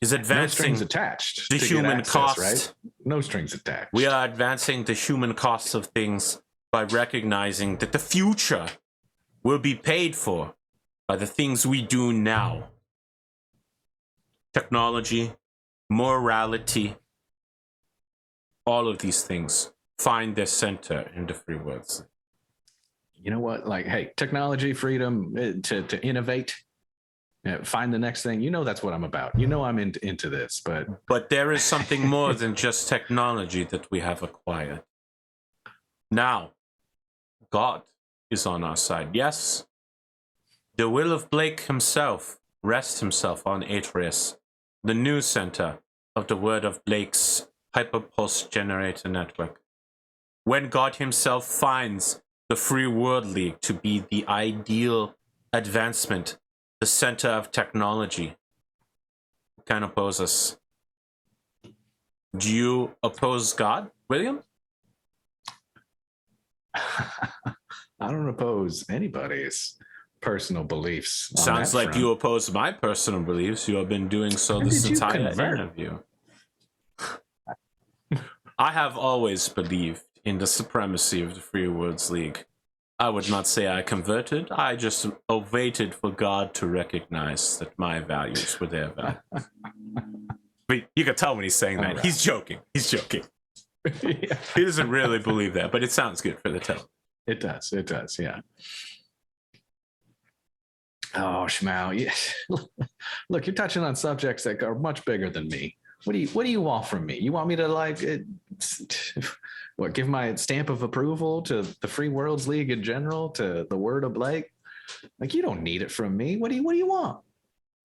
Is advancing no strings attached the to human access, cost. right? No strings attached. We are advancing the human costs of things by recognizing that the future will be paid for by the things we do now. Technology, morality, all of these things find their center in the Free Worlds. You know what? Like, hey, technology, freedom to innovate, find the next thing. You know, that's what I'm about. You know, I'm into this, but there is something more than just technology that we have acquired. Now, God is on our side. Yes, the will of Blake himself rests himself on Atreus, the new center of the word of Blake's hyperpulse generator network. When God himself finds the Free World League to be the ideal advancement, the center of technology, who can oppose us? Do you oppose God, William? I don't oppose anybody's personal beliefs. Sounds like you oppose my personal beliefs. You have been doing so this entire interview. I have always believed in the supremacy of the Free Worlds League. I would not say I converted. I just waited for God to recognize that my values were their values. But you can tell when he's saying that. Right. He's joking. He's joking. Yeah. He doesn't really believe that, but it sounds good for the tell. It does. It does. Yeah. Oh, Schmao. Yes. Look, you're touching on subjects that are much bigger than me. What do you want from me? You want me to give my stamp of approval to the Free Worlds League in general, to the word of Blake? Like, you don't need it from me. What do you want?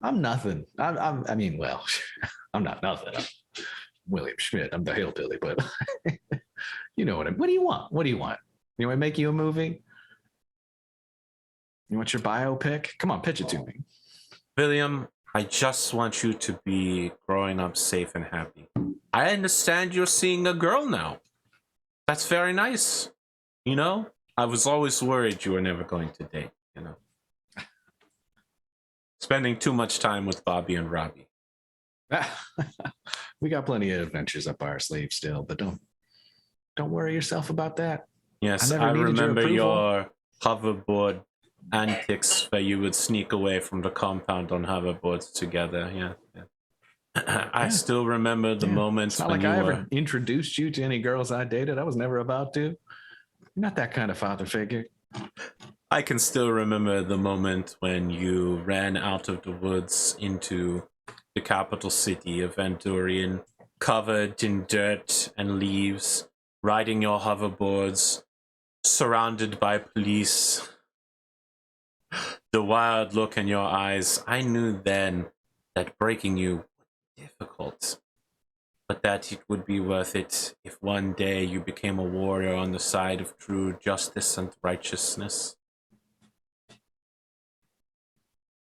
I'm nothing. I'm not nothing. I'm William Schmidt. I'm the hillbilly, but you know what do you want? What do you want? You want to make you a movie? You want your biopic? Come on, pitch it to me. William, I just want you to be growing up safe and happy. I understand you're seeing a girl now. That's very nice. You know, I was always worried you were never going to date, you know. Spending too much time with Bobby and Robbie. We got plenty of adventures up our sleeve still, but don't worry yourself about that. Yes, I remember your hoverboard antics where you would sneak away from the compound on hoverboards together. Yeah. I still remember the moments. It's not like I ever introduced you to any girls I dated. I was never about to. You're not that kind of father figure. I can still remember the moment when you ran out of the woods into the capital city of Venturian, covered in dirt and leaves, riding your hoverboards, surrounded by police. The wild look in your eyes. I knew then that breaking you would be difficult, but that it would be worth it if one day you became a warrior on the side of true justice and righteousness.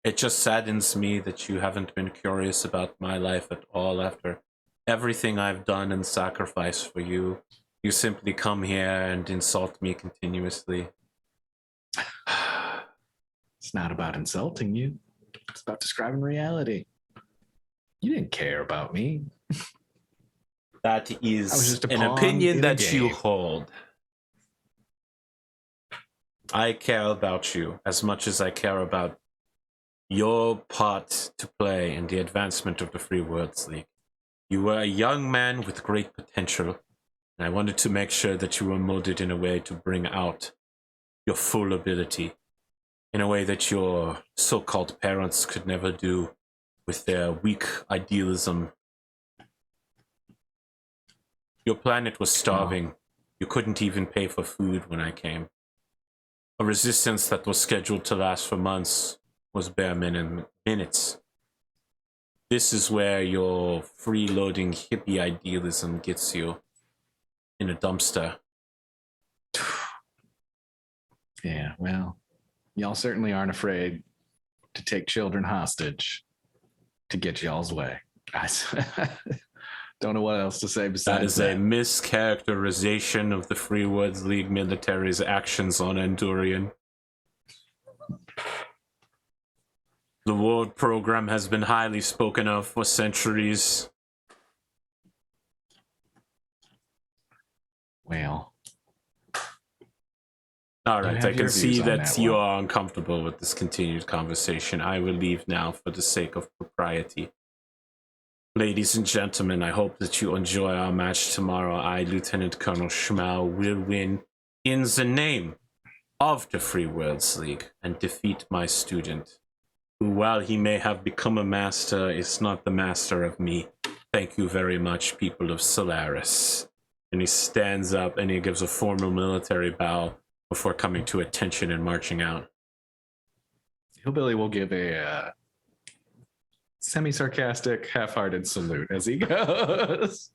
It just saddens me that you haven't been curious about my life at all after everything I've done and sacrificed for you. You simply come here and insult me continuously. It's not about insulting you. It's about describing reality. You didn't care about me. That is an opinion that you hold. I care about you as much as I care about your part to play in the advancement of the Free Worlds League. You were a young man with great potential, and I wanted to make sure that you were molded in a way to bring out your full ability, in a way that your so-called parents could never do with their weak idealism. Your planet was starving. You couldn't even pay for food when I came. A resistance that was scheduled to last for months was bare minutes. This is where your freeloading hippie idealism gets you, in a dumpster. Yeah, well, y'all certainly aren't afraid to take children hostage to get y'all's way. I don't know what else to say besides that is a mischaracterization of the Free Worlds League military's actions on Andorian. The world program has been highly spoken of for centuries. Well, all right, I can see that you one. are uncomfortable with this continued conversation. I will leave now for the sake of propriety. Ladies and gentlemen, I hope that you enjoy our match tomorrow. I, Lieutenant Colonel Schmao, will win in the name of the Free Worlds League and defeat my student, who, while he may have become a master, is not the master of me. Thank you very much, people of Solaris. And he stands up and he gives a formal military bow before coming to attention and marching out. Hillbilly will give a semi-sarcastic, half-hearted salute as he goes.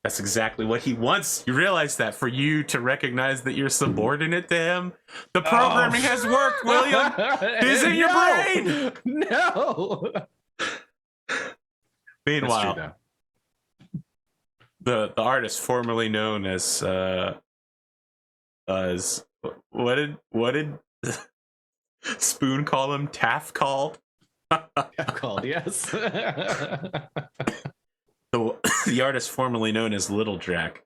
That's exactly what he wants. You realize that for you to recognize that you're subordinate to him, the programming has worked, William. It's in your brain. No. Meanwhile, the artist formerly known as what did Spoon call him? Taff called? Taff called, yes. The artist formerly known as Little Jack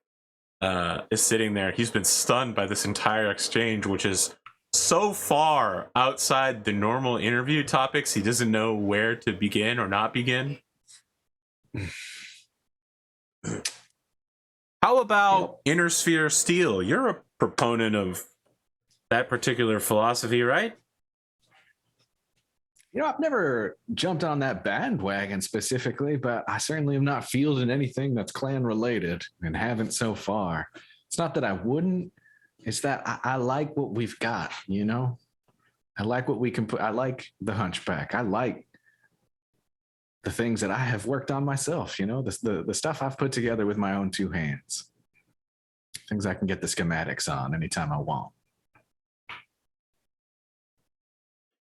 is sitting there. He's been stunned by this entire exchange, which is so far outside the normal interview topics, he doesn't know where to begin or not begin. How about Inner Sphere Steel? You're a proponent of that particular philosophy, right? You know, I've never jumped on that bandwagon specifically, but I certainly have not fielded anything that's clan related and haven't so far. It's not that I wouldn't, it's that I like what we've got, you know? I like what we can put. I like the Hunchback. I like the things that I have worked on myself, you know, the stuff I've put together with my own two hands. Things I can get the schematics on anytime I want.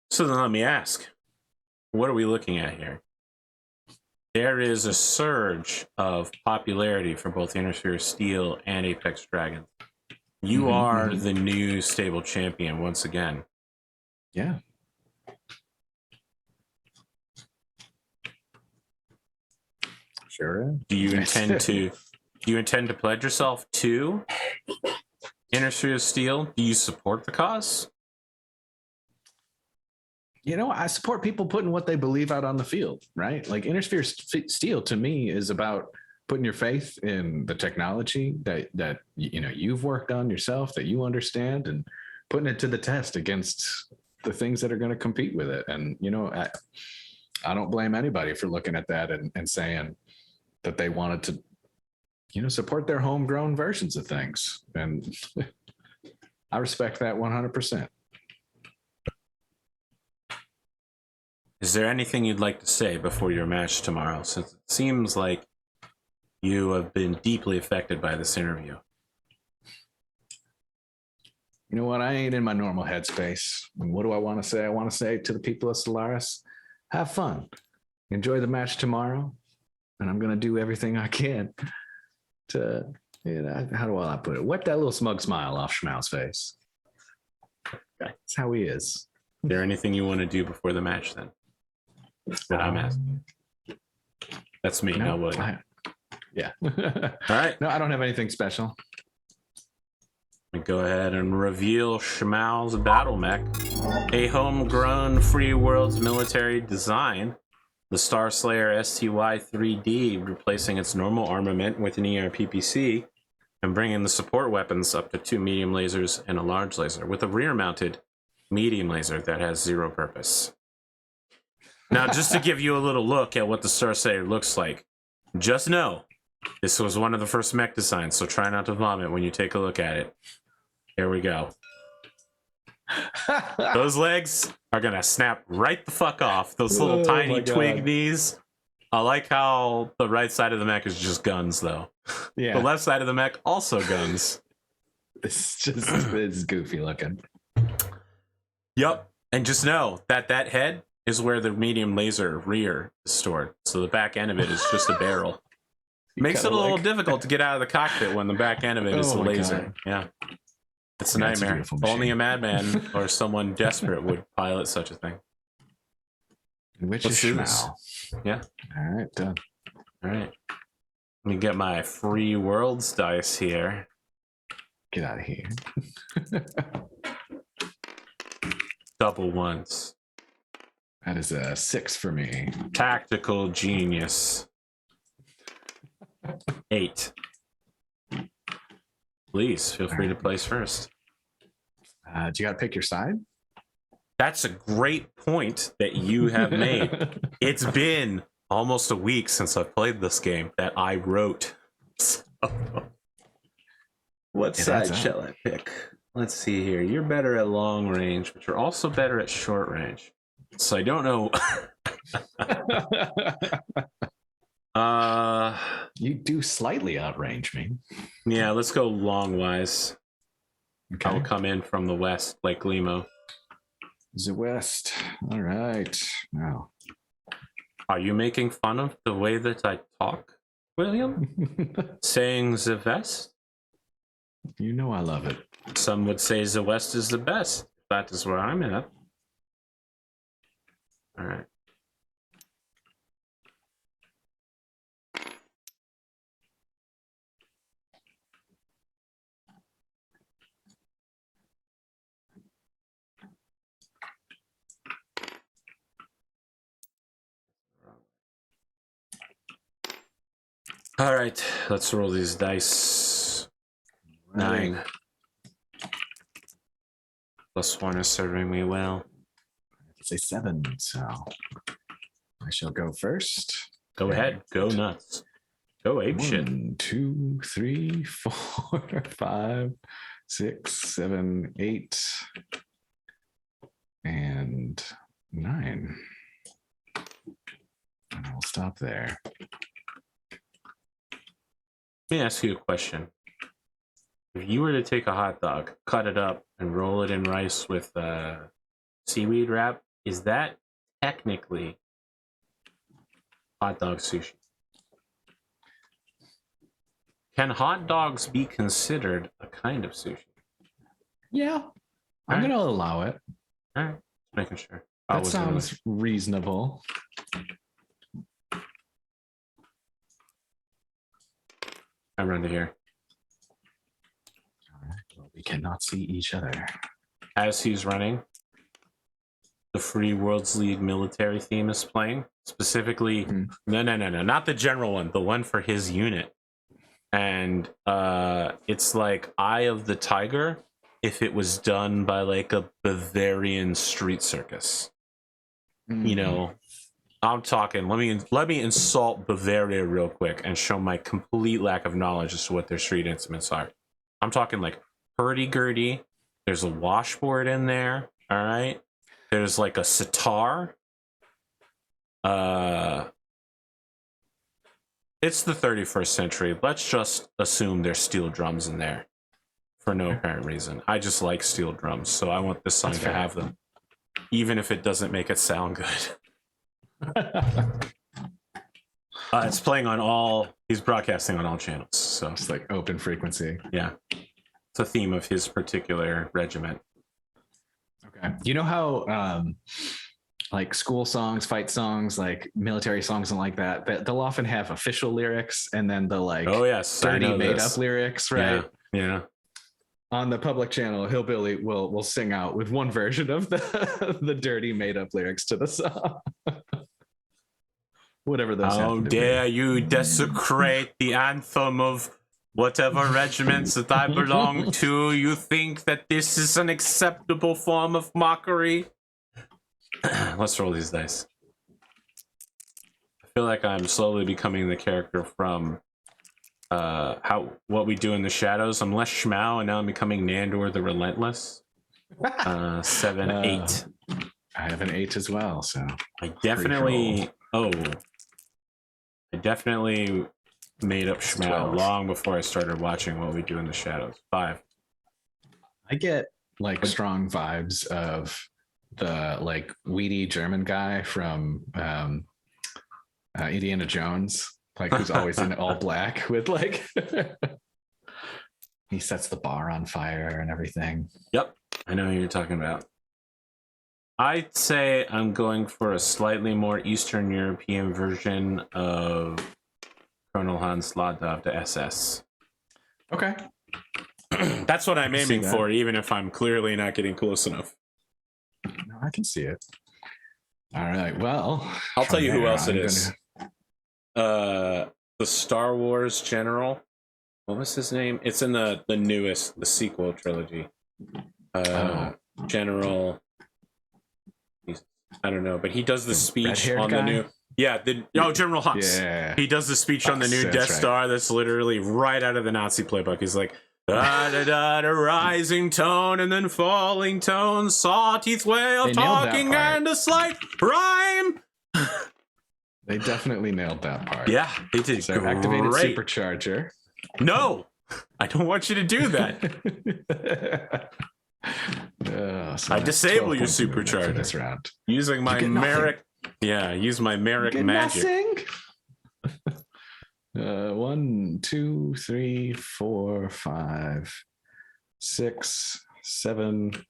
So then let me ask, what are we looking at here? There is a surge of popularity for both Inner Sphere Steel and Apex Dragons. You are the new stable champion once again. Yeah. Sure. Do you intend to pledge yourself to Inner Sphere Steel? Do you support the cause? You know, I support people putting what they believe out on the field, right? Like Inner Sphere Steel to me is about putting your faith in the technology that you know you've worked on yourself, that you understand, and putting it to the test against the things that are going to compete with it. And you know, I don't blame anybody for looking at that and saying that they wanted to, you know, support their homegrown versions of things. And I respect that 100%. Is there anything you'd like to say before your match tomorrow? Since it seems like you have been deeply affected by this interview. You know what? I ain't in my normal headspace. And what do I want to say? I want to say to the people of Solaris, have fun. Enjoy the match tomorrow. And I'm going to do everything I can to, you know, how do I put it? Wipe that little smug smile off Schmao's face. Okay. That's how he is. Is there anything you want to do before the match then? That I'm asking. That's me, not William. Yeah. All right. No, I don't have anything special. Go ahead and reveal Schmao's battle mech, a homegrown Free Worlds military design. The Star Slayer STY 3D, replacing its normal armament with an ERPPC and bringing the support weapons up to 2 medium lasers and a large laser with a rear-mounted medium laser that has zero purpose. Now, just to give you a little look at what the Star Slayer looks like, just know this was one of the first mech designs, so try not to vomit when you take a look at it. There we go. Those legs are gonna snap right the fuck off. Those little tiny twig knees. I like how the right side of the mech is just guns, though. Yeah. The left side of the mech also guns. It's goofy looking. Yep. And just know that that head is where the medium laser rear is stored. So the back end of it is just a barrel. Makes it a little difficult to get out of the cockpit when the back end of it is a laser. God. Yeah. It's a nightmare. Only a madman or someone desperate would pilot such a thing. Which is Schmao. Yeah. All right, done. All right. Let me get my free worlds dice here. Get out of here. Double ones. That is a 6 for me. Tactical genius. 8. Please feel free to place first. Do you got to pick your side? That's a great point that you have made. It's been almost a week since I've played this game that I wrote. So, what side shall I pick? Let's see here. You're better at long range, but you're also better at short range. So I don't know. You do slightly outrange me. Yeah, let's go long wise. Okay. I will come in from the west, like Limo. The west. All right. Now. Are you making fun of the way that I talk, William? Saying the west? You know I love it. Some would say the west is the best. That is where I'm at. All right. All right, let's roll these dice. 9. +1 is serving me well. It's a 7, so I shall go first. Go ahead, go nuts. Go ape shit. 1, 2, 3, 4, 5, 6, 7, 8, and 9. And I'll stop there. Let me ask you a question. If you were to take a hot dog, cut it up, and roll it in rice with seaweed wrap, is that technically hot dog sushi? Can hot dogs be considered a kind of sushi? Yeah, I'm going to allow it. All right, making sure. That sounds reasonable. I'm around here. All right. Well, we cannot see each other. As he's running, the Free Worlds League military theme is playing. Specifically, no, not the general one, the one for his unit. And it's like Eye of the Tiger if it was done by like a Bavarian street circus. You know, I'm talking, let me insult Bavaria real quick and show my complete lack of knowledge as to what their street instruments are. I'm talking like hurdy-gurdy. There's a washboard in there, all right? There's like a sitar. It's the 31st century. Let's just assume there's steel drums in there for no apparent reason. I just like steel drums, so I want this song to have them, even if it doesn't make it sound good. It's playing on all, he's broadcasting on all channels, so it's like open frequency. Yeah, it's a theme of his particular regiment. Okay, you know how like school songs, fight songs, like military songs and like that they'll often have official lyrics and then the like dirty made up lyrics, right? Yeah. On the public channel, Hillbilly will sing out with one version of the dirty made up lyrics to the song. Whatever those. How dare you desecrate the anthem of whatever regiments that I belong to? You think that this is an acceptable form of mockery? Let's roll these dice. I feel like I'm slowly becoming the character from What We Do in the Shadows. I'm less Schmao, and now I'm becoming Nandor the Relentless. 7, 8. I have an 8 as well, so I definitely made up Schmao long before I started watching What We Do in the Shadows. 5. I get like strong vibes of the like weedy German guy from Indiana Jones, like who's always in all black with like he sets the bar on fire and everything. Yep, I know who you're talking about. I'd say I'm going for a slightly more Eastern European version of Colonel Hans Ladov, the SS. Okay. That's what I'm aiming for, even if I'm clearly not getting close enough. No, I can see it. All right. Well, I'll tell you who else it is. The Star Wars general. What was his name? It's in the newest, the sequel trilogy. General. I don't know, but he does the speech on the new. Yeah, General Hux. Yeah. He does the speech on the new Death Star that's literally right out of the Nazi playbook. He's like, da da da, a rising tone and then falling tone, sawteeth way of talking and a slight rhyme. They definitely nailed that part. Yeah, they did. So activated supercharger. No, I don't want you to do that. So I disable your supercharger this round using my Merrick. Yeah, use my Merrick magic. 1, 2, 3, 4, 5, 6, 7,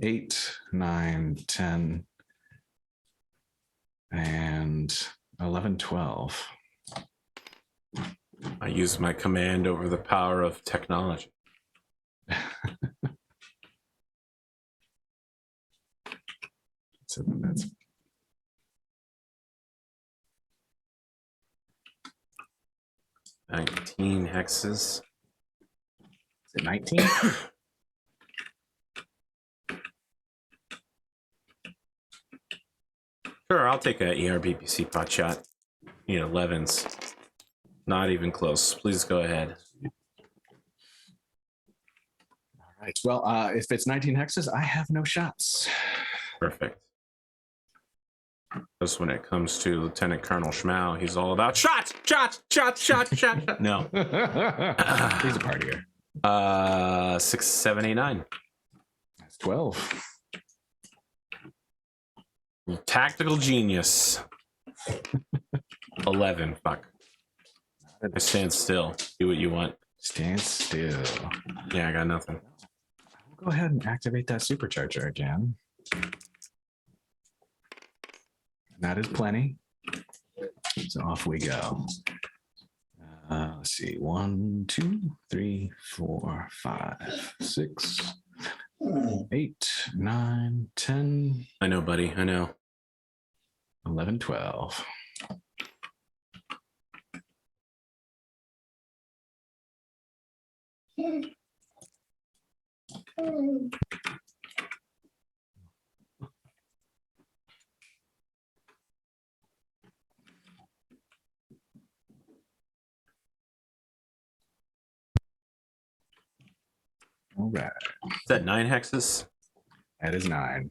8, 9, 10, and 11, 12. I use my command over the power of technology. So that's 19 hexes. Is it 19? Sure, I'll take a ERBPC pot shot. Need 11s. Not even close. Please go ahead. All right. Well, if it's 19 hexes, I have no shots. Perfect. Because when it comes to Lieutenant Colonel Schmao, he's all about shots, shots, shots, shots, shots. No. He's a partier. 6, 7, 8, 9. That's 12. Tactical genius. 11. Fuck. I stand still. Do what you want. Stand still. Yeah, I got nothing. I'll go ahead and activate that supercharger again. That is plenty. So off we go. Let's see. 1, 2, 3, 4, 5, 6, 8, 9, 10. I know, buddy. I know. 11, 12. All right. Is that 9 hexes? That is 9.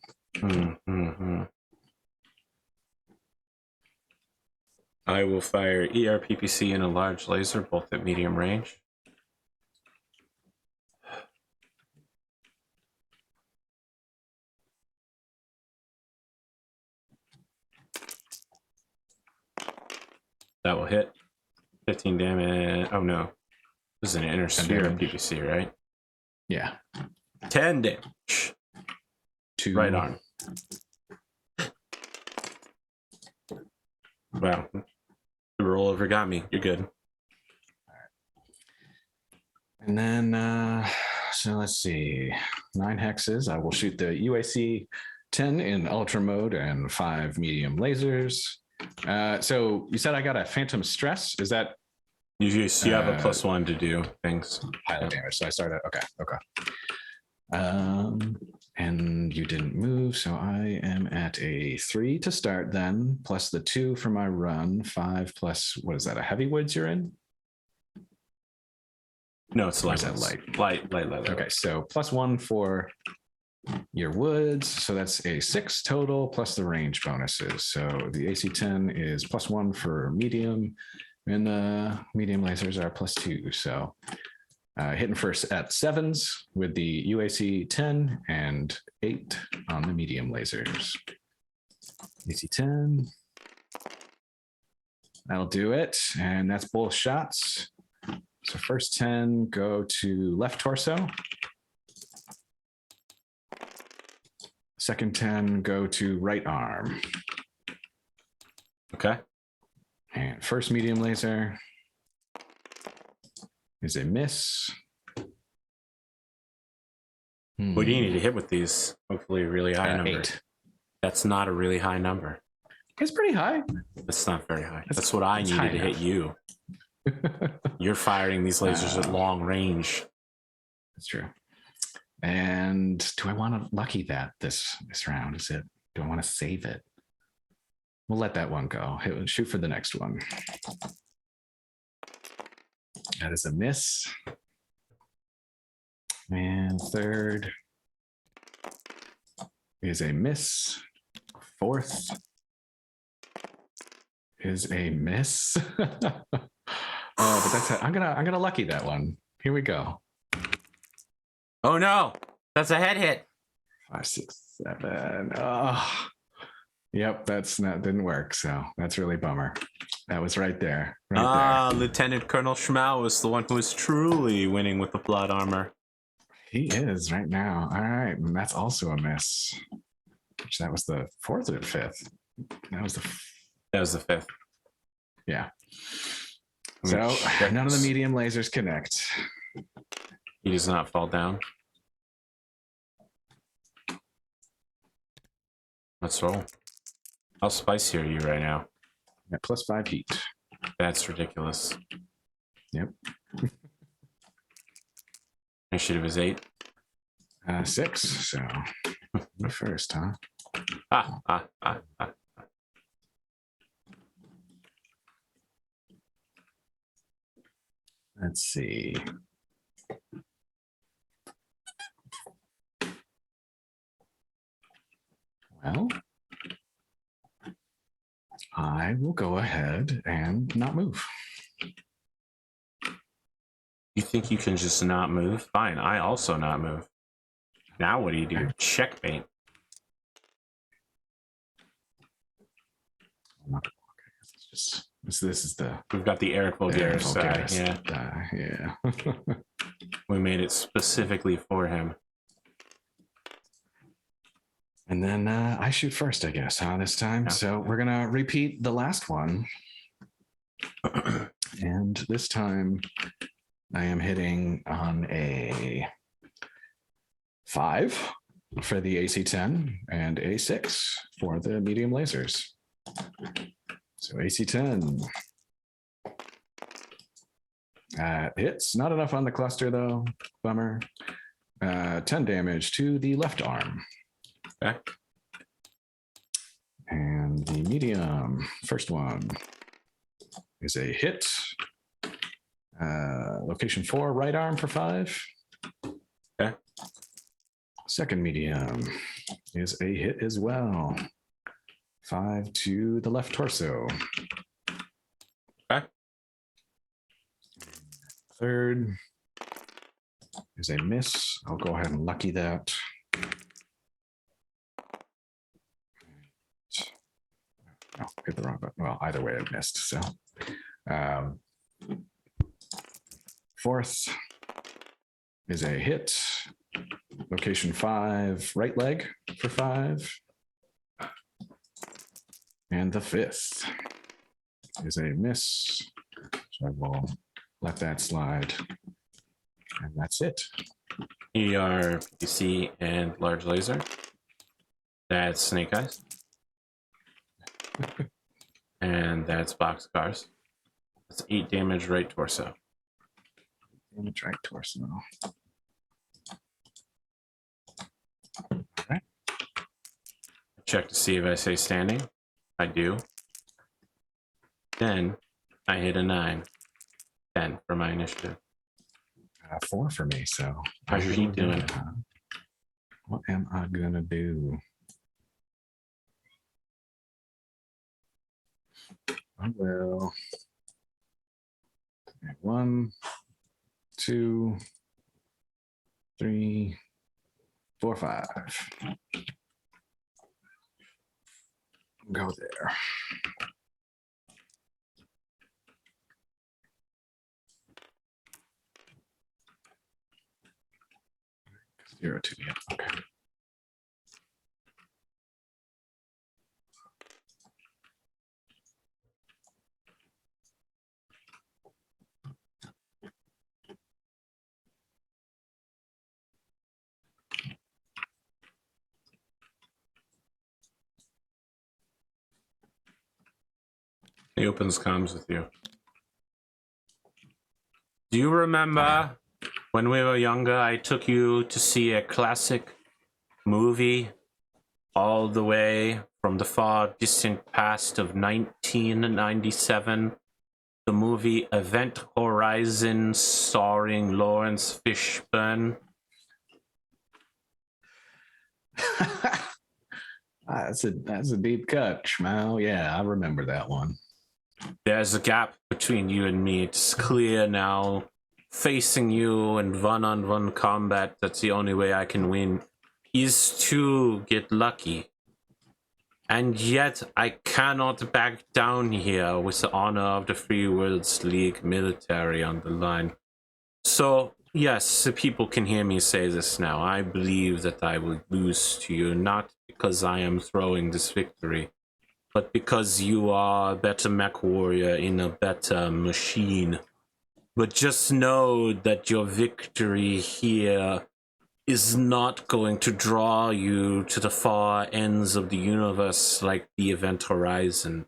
I will fire ERPPC and a large laser, both at medium range. That will hit. 15 damage. Oh no. This is an inner sphere PPC, right? Yeah. 10 damage. 2. Right arm. Wow. The rollover got me. You're good. And then, so let's see. 9 hexes. I will shoot the UAC 10 in ultra mode and 5 medium lasers. So you said I got a phantom stress. Is that? You have a +1 to do things. Pilot damage. So I started. Okay. And you didn't move, so I am at a 3 to start then, plus the 2 for my run, 5 plus, what is that, a heavy woods you're in? No, it's light. Light. Light. Okay, so +1 for your woods, so that's a 6 total, plus the range bonuses. So the AC 10 is +1 for medium, and the medium lasers are +2, so Hitting first at 7s with the UAC 10 and 8 on the medium lasers. AC 10. That'll do it. And that's both shots. So first 10 go to left torso. Second 10 go to right arm. Okay. And first medium laser is a miss. What do you need to hit with these? Hopefully a really high number. 8. That's not a really high number. It's pretty high. That's not very high. That's what I needed to hit you. You're firing these lasers at long range. That's true. And do I want to lucky that this round? Do I want to save it? We'll let that one go. Shoot for the next one. That is a miss. And third is a miss. Fourth is a miss. But that's it. I'm gonna lucky that one. Here we go. Oh no, that's a head hit. 5, 6, 7. Oh, yep, didn't work. So that's really bummer. That was right there. Right there. Lieutenant Colonel Schmao was the one who was truly winning with the plot armor. He is right now. All right, and that's also a miss. That was the 4th or 5th. That was the 5th. Yeah. So none of the medium lasers connect. He does not fall down. Let's roll. How spicy are you right now? At +5 heat. That's ridiculous. Yep. Initiative is 8. 6. So the first, huh? Let's see. Well, I will go ahead and not move. You think you can just not move? Fine, I also not move. Now what do you do? Checkmate. This is the... We've got the Eric Vulgaris side. Yeah. We made it specifically for him. And then I shoot first, I guess, this time. Yeah. So we're going to repeat the last one. And this time I am hitting on a 5 for the AC-10 and a 6 for the medium lasers. So AC-10. Hits. Not enough on the cluster, though. Bummer. 10 damage to the left arm. Okay. And the medium, first one, is a hit. Location 4, right arm for 5. Okay. Second medium is a hit as well. 5 to the left torso. Okay. Third is a miss. I'll go ahead and lucky that. Oh, hit the wrong button. Well, either way, I missed. So, fourth is a hit. Location 5, right leg for 5. And the 5th is a miss. So I will let that slide. And that's it. ER, PC, and large laser. That's Snake Eyes. And that's boxcars. That's 8 damage right torso. Damage right torso. All right. Check to see if I say standing. I do. Then I hit a 9. 10 for my initiative. 4 for me, so. How's your heat doing? What am I gonna do? I will. 1, 2, 3, 4, 5. Go there. Zero, 2, yeah, okay. He opens comms with you. Do you remember when we were younger, I took you to see a classic movie all the way from the far distant past of 1997? The movie Event Horizon starring Lawrence Fishburne. That's a deep cut, Schmao. Yeah, I remember that one. There's a gap between you and me. It's clear now. Facing you in one-on-one combat, that's the only way I can win, is to get lucky. And yet, I cannot back down here with the honor of the Free Worlds League military on the line. So, yes, the people can hear me say this now. I believe that I will lose to you, not because I am throwing this victory, but because you are a better mech warrior in a better machine. But just know that your victory here is not going to draw you to the far ends of the universe like the Event Horizon.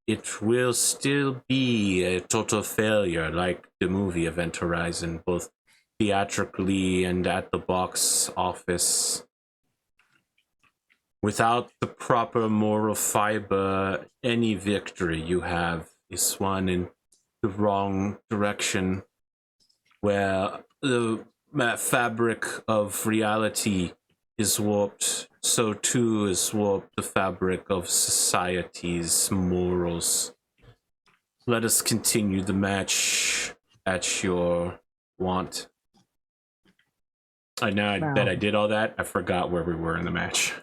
It will still be a total failure like the movie Event Horizon, both theatrically and at the box office. Without the proper moral fiber, any victory you have is one in the wrong direction, where the fabric of reality is warped, so too is warped the fabric of society's morals. Let us continue the match at your want. I know that I did all that. I forgot where we were in the match.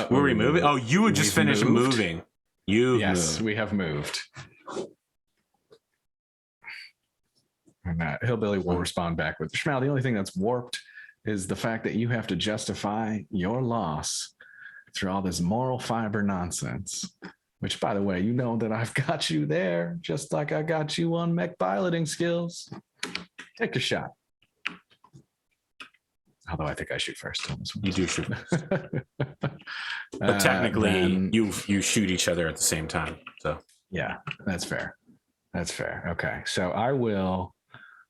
Were we moving? Oh, you would just finish moving. Yes, moved. we have moved. And Hillbilly will respond back with Schmao. The only thing that's warped is the fact that you have to justify your loss through all this moral fiber nonsense. Which, by the way, you know that I've got you there, just like I got you on mech piloting skills. Take a shot. Although I think I shoot first on this one. You do shoot first. But technically, you shoot each other at the same time. So yeah, that's fair. That's fair. Okay, so I will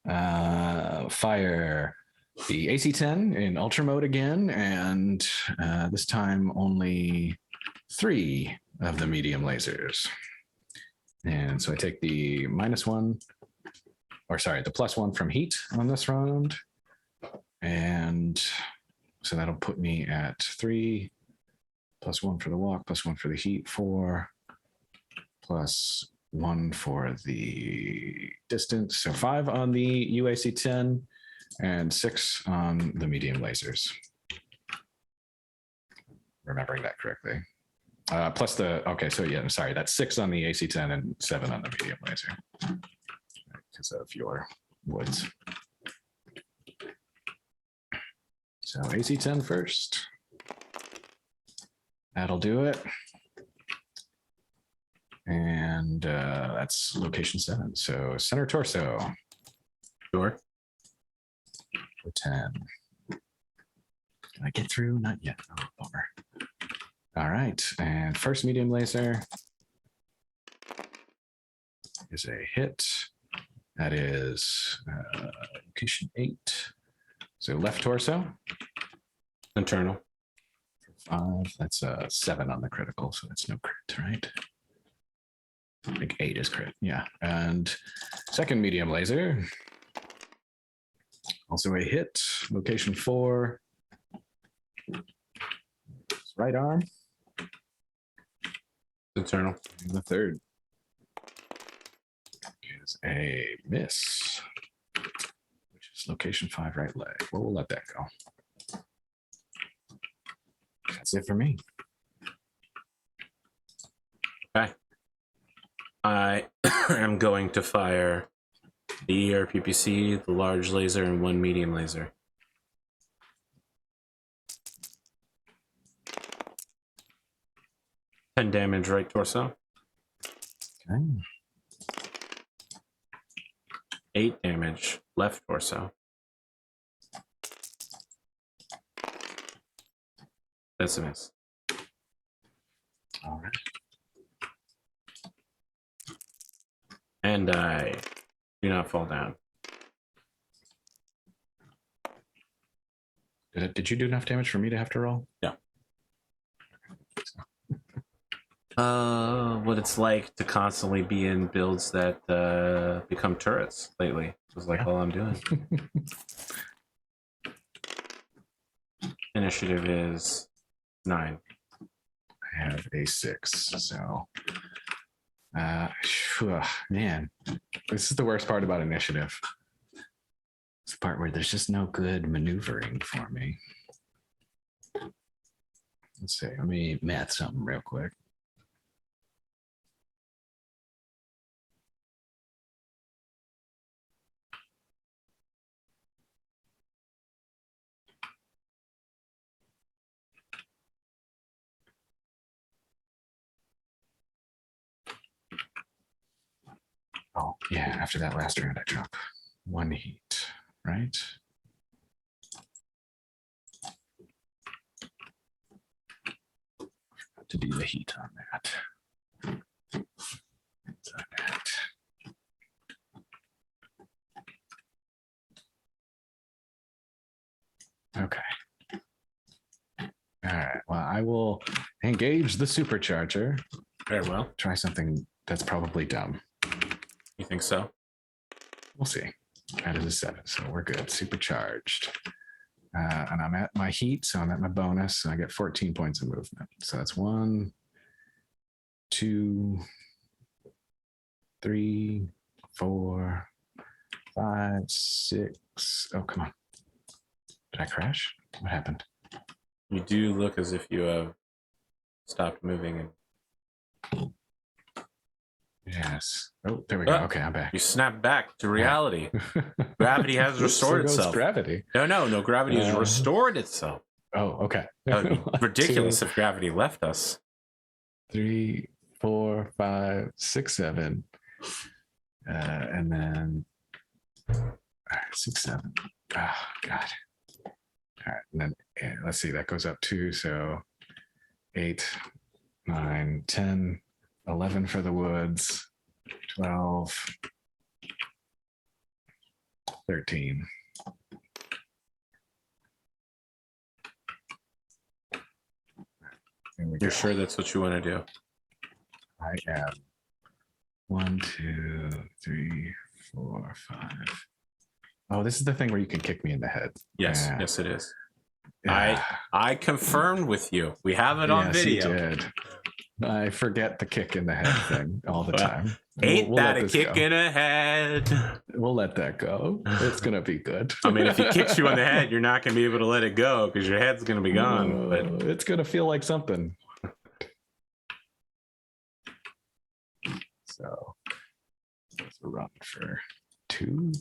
fire the AC-10 in ultra mode again, and this time only 3 of the medium lasers. And so I take the -1, or sorry, the +1 from heat on this round. And so that'll put me at 3, +1 for the walk, +1 for the heat, 4, +1 for the distance. So 5 on the UAC-10 and 6 on the medium lasers. Remembering that correctly. Plus the, okay, so yeah, I'm sorry, that's 6 on the AC-10 and 7 on the medium laser because of your woods. So AC-10 first. That'll do it. And that's location 7. So center torso. sure. For 10. Can I get through? Not yet. Oh, bummer. All right. And first medium laser is a hit. That is location 8. So left torso. Internal. 5. That's a 7 on the critical, so that's no crit, right? I think 8 is crit, yeah. And second medium laser. Also a hit. Location 4. Right arm. Internal. And the third is a miss, which is location 5 right leg. Well, we'll let that go. That's it for me. Okay. I am going to fire the ERPPC, the large laser, and 1 medium laser. $10 damage right torso. Okay. 8 damage left torso. That's a miss. All right. And I do not fall down. Did you do enough damage for me to have to roll? No. What it's like to constantly be in builds that become turrets lately. It's like all I'm doing. Initiative is 9. I have a 6, so man, this is the worst part about initiative. It's the part where there's just no good maneuvering for me. Let's see, let me math something real quick. Oh, yeah, after that last round, I drop 1 heat, right? To do the heat on that. Okay. All right. Well, I will engage the supercharger. Very well. Try something that's probably dumb. You think so? We'll see. That is a 7, so we're good. Supercharged. And I'm at my heat, so I'm at my bonus, and I get 14 points of movement. So that's 1, 2, 3, 4, 5, 6. Oh, come on. Did I crash? What happened? You do look as if you have stopped moving. And yes. Oh, there we go. Okay, I'm back. You snapped back to reality. Gravity has restored itself. Gravity. No. Gravity has restored itself. Oh, okay. That would be ridiculous if gravity left us. 3, 4, 5, 6, 7. And then 6, 7. Oh, God. All right. And then let's see, that goes up 2. So 8, 9, 10, 11 for the woods, 12, 13. You're sure that's what you want to do? I am 1, 2, 3, 4, 5. Oh, this is the thing where you can kick me in the head. Yes, yes, it is. Yeah. I confirmed with you. We have it on video. You did. I forget the kick in the head thing all the time. Ain't that a kick in the head? We'll let that go. It's gonna be good. I mean, if he kicks you in the head, you're not gonna be able to let it go because your head's gonna be gone. But it's gonna feel like something. So let's run for 2.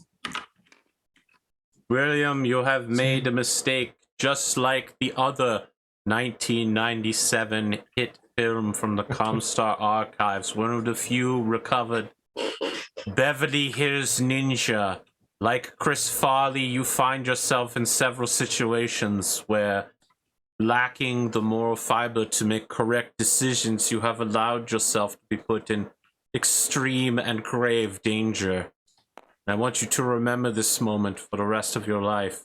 William, you have made a mistake, just like the other 1997 hit film from the Comstar archives, one of the few recovered. Beverly Hills Ninja. Like Chris Farley, you find yourself in several situations where, lacking the moral fiber to make correct decisions, you have allowed yourself to be put in extreme and grave danger. I want you to remember this moment for the rest of your life,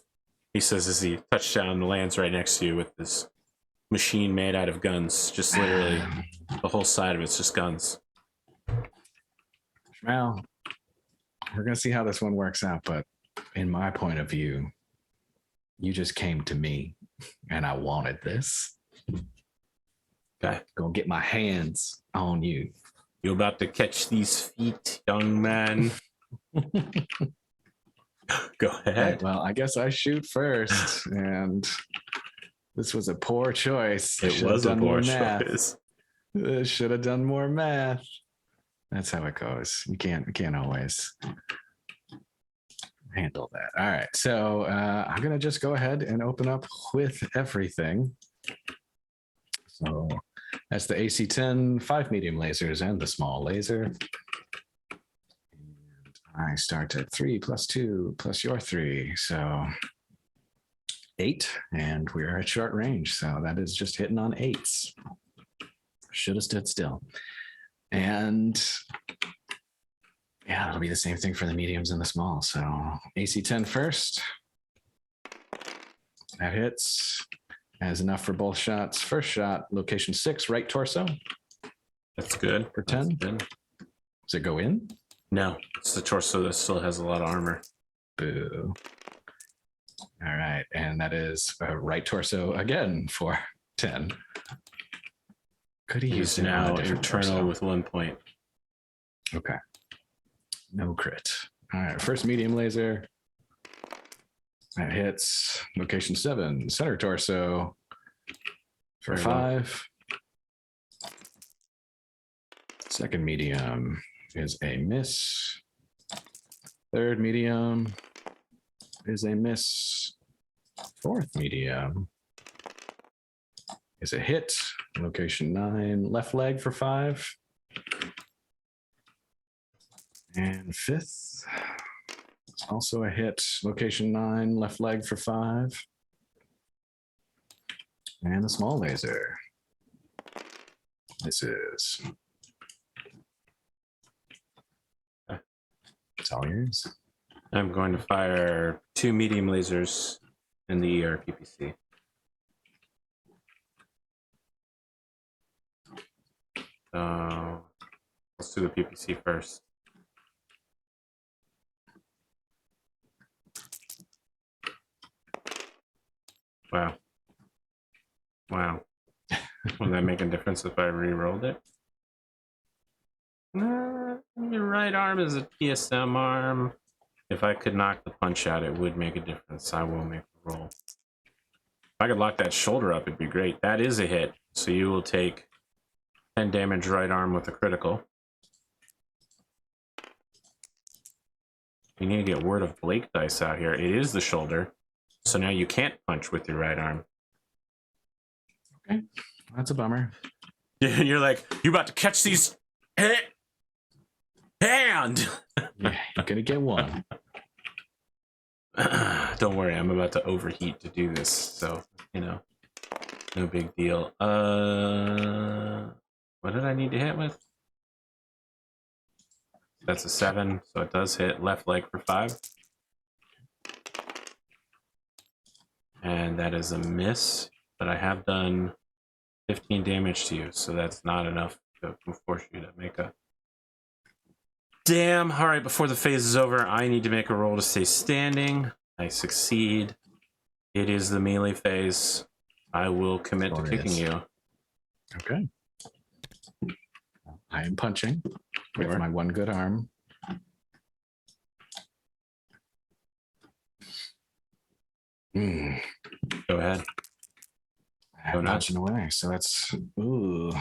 he says as he touchdown lands right next to you with this machine made out of guns. Just literally, the whole side of it's just guns. Schmao, we're going to see how this one works out, but in my point of view, you just came to me and I wanted this. Okay. Gonna get my hands on you. You about to catch these feet, young man? Go Okay, ahead. well, I guess I shoot first, and this was a poor choice. I It should have was a done more poor math. choice. Should have done more math. That's how it goes. You can't always handle that. All right, so I'm gonna just go ahead and open up with everything. So that's the AC-10, 5 medium lasers, and the small laser. And I start at 3 plus 2 plus your 3, so 8, and we're at short range. So that is just hitting on 8s. Should have stood still. And yeah, it'll be the same thing for the mediums and the small. So AC-10 first. That hits. Has enough for both shots. First shot, location 6, right torso. That's good. For 10. That's good. Does it go in? No, it's the torso that still has a lot of armor. Boo. All right, and that is right torso again for 10. Could he use He's now internal with 1 point. Okay. No crit. All right, first medium laser. That hits location 7, center torso for 5. Second medium is a miss. Third medium is a miss. Fourth medium is a hit. Location 9, left leg for 5. And fifth, it's also a hit. Location 9, left leg for 5. And the small laser. This is. It's all yours. I'm going to fire 2 medium lasers in the ER PPC. Let's do the PPC first. Wow. Wow. Will that make a difference if I re-rolled it? Your right arm is a TSM arm. If I could knock the punch out, it would make a difference. I will make a roll. If I could lock that shoulder up, it'd be great. That is a hit. So you will take 10 damage right arm with a critical. You need to get word of Blake dice out here. It is the shoulder. So now you can't punch with your right arm. Okay. That's a bummer. You're like, you about to catch these hand. Yeah, you're gonna get one. Don't worry, I'm about to overheat to do this, so you know, no big deal. What did I need to hit with? That's a 7, so it does hit left leg for 5. And that is a miss, but I have done 15 damage to you, so that's not enough to force you to make a... Damn! Alright, before the phase is over, I need to make a roll to stay standing. I succeed. It is the melee phase. I will commit to kicking you. Okay. I am punching with my one good arm. Go ahead. I'm punching away. So that's, ooh.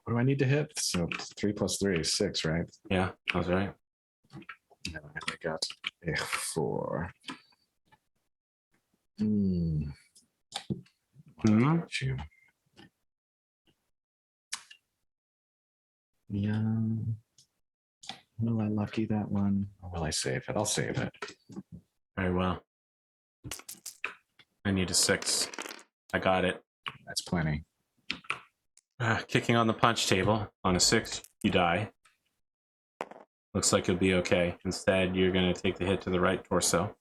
What do I need to hit? So 3 plus 3 is 6, right? Yeah, that's right. And I got a 4. You. Yeah. Will I lucky that one? Or will I save it? I'll save it. Very well. I need a 6. I got it. That's plenty. Kicking on the punch table. On a 6, you die. Looks like you'll be okay. Instead, you're going to take the hit to the right torso.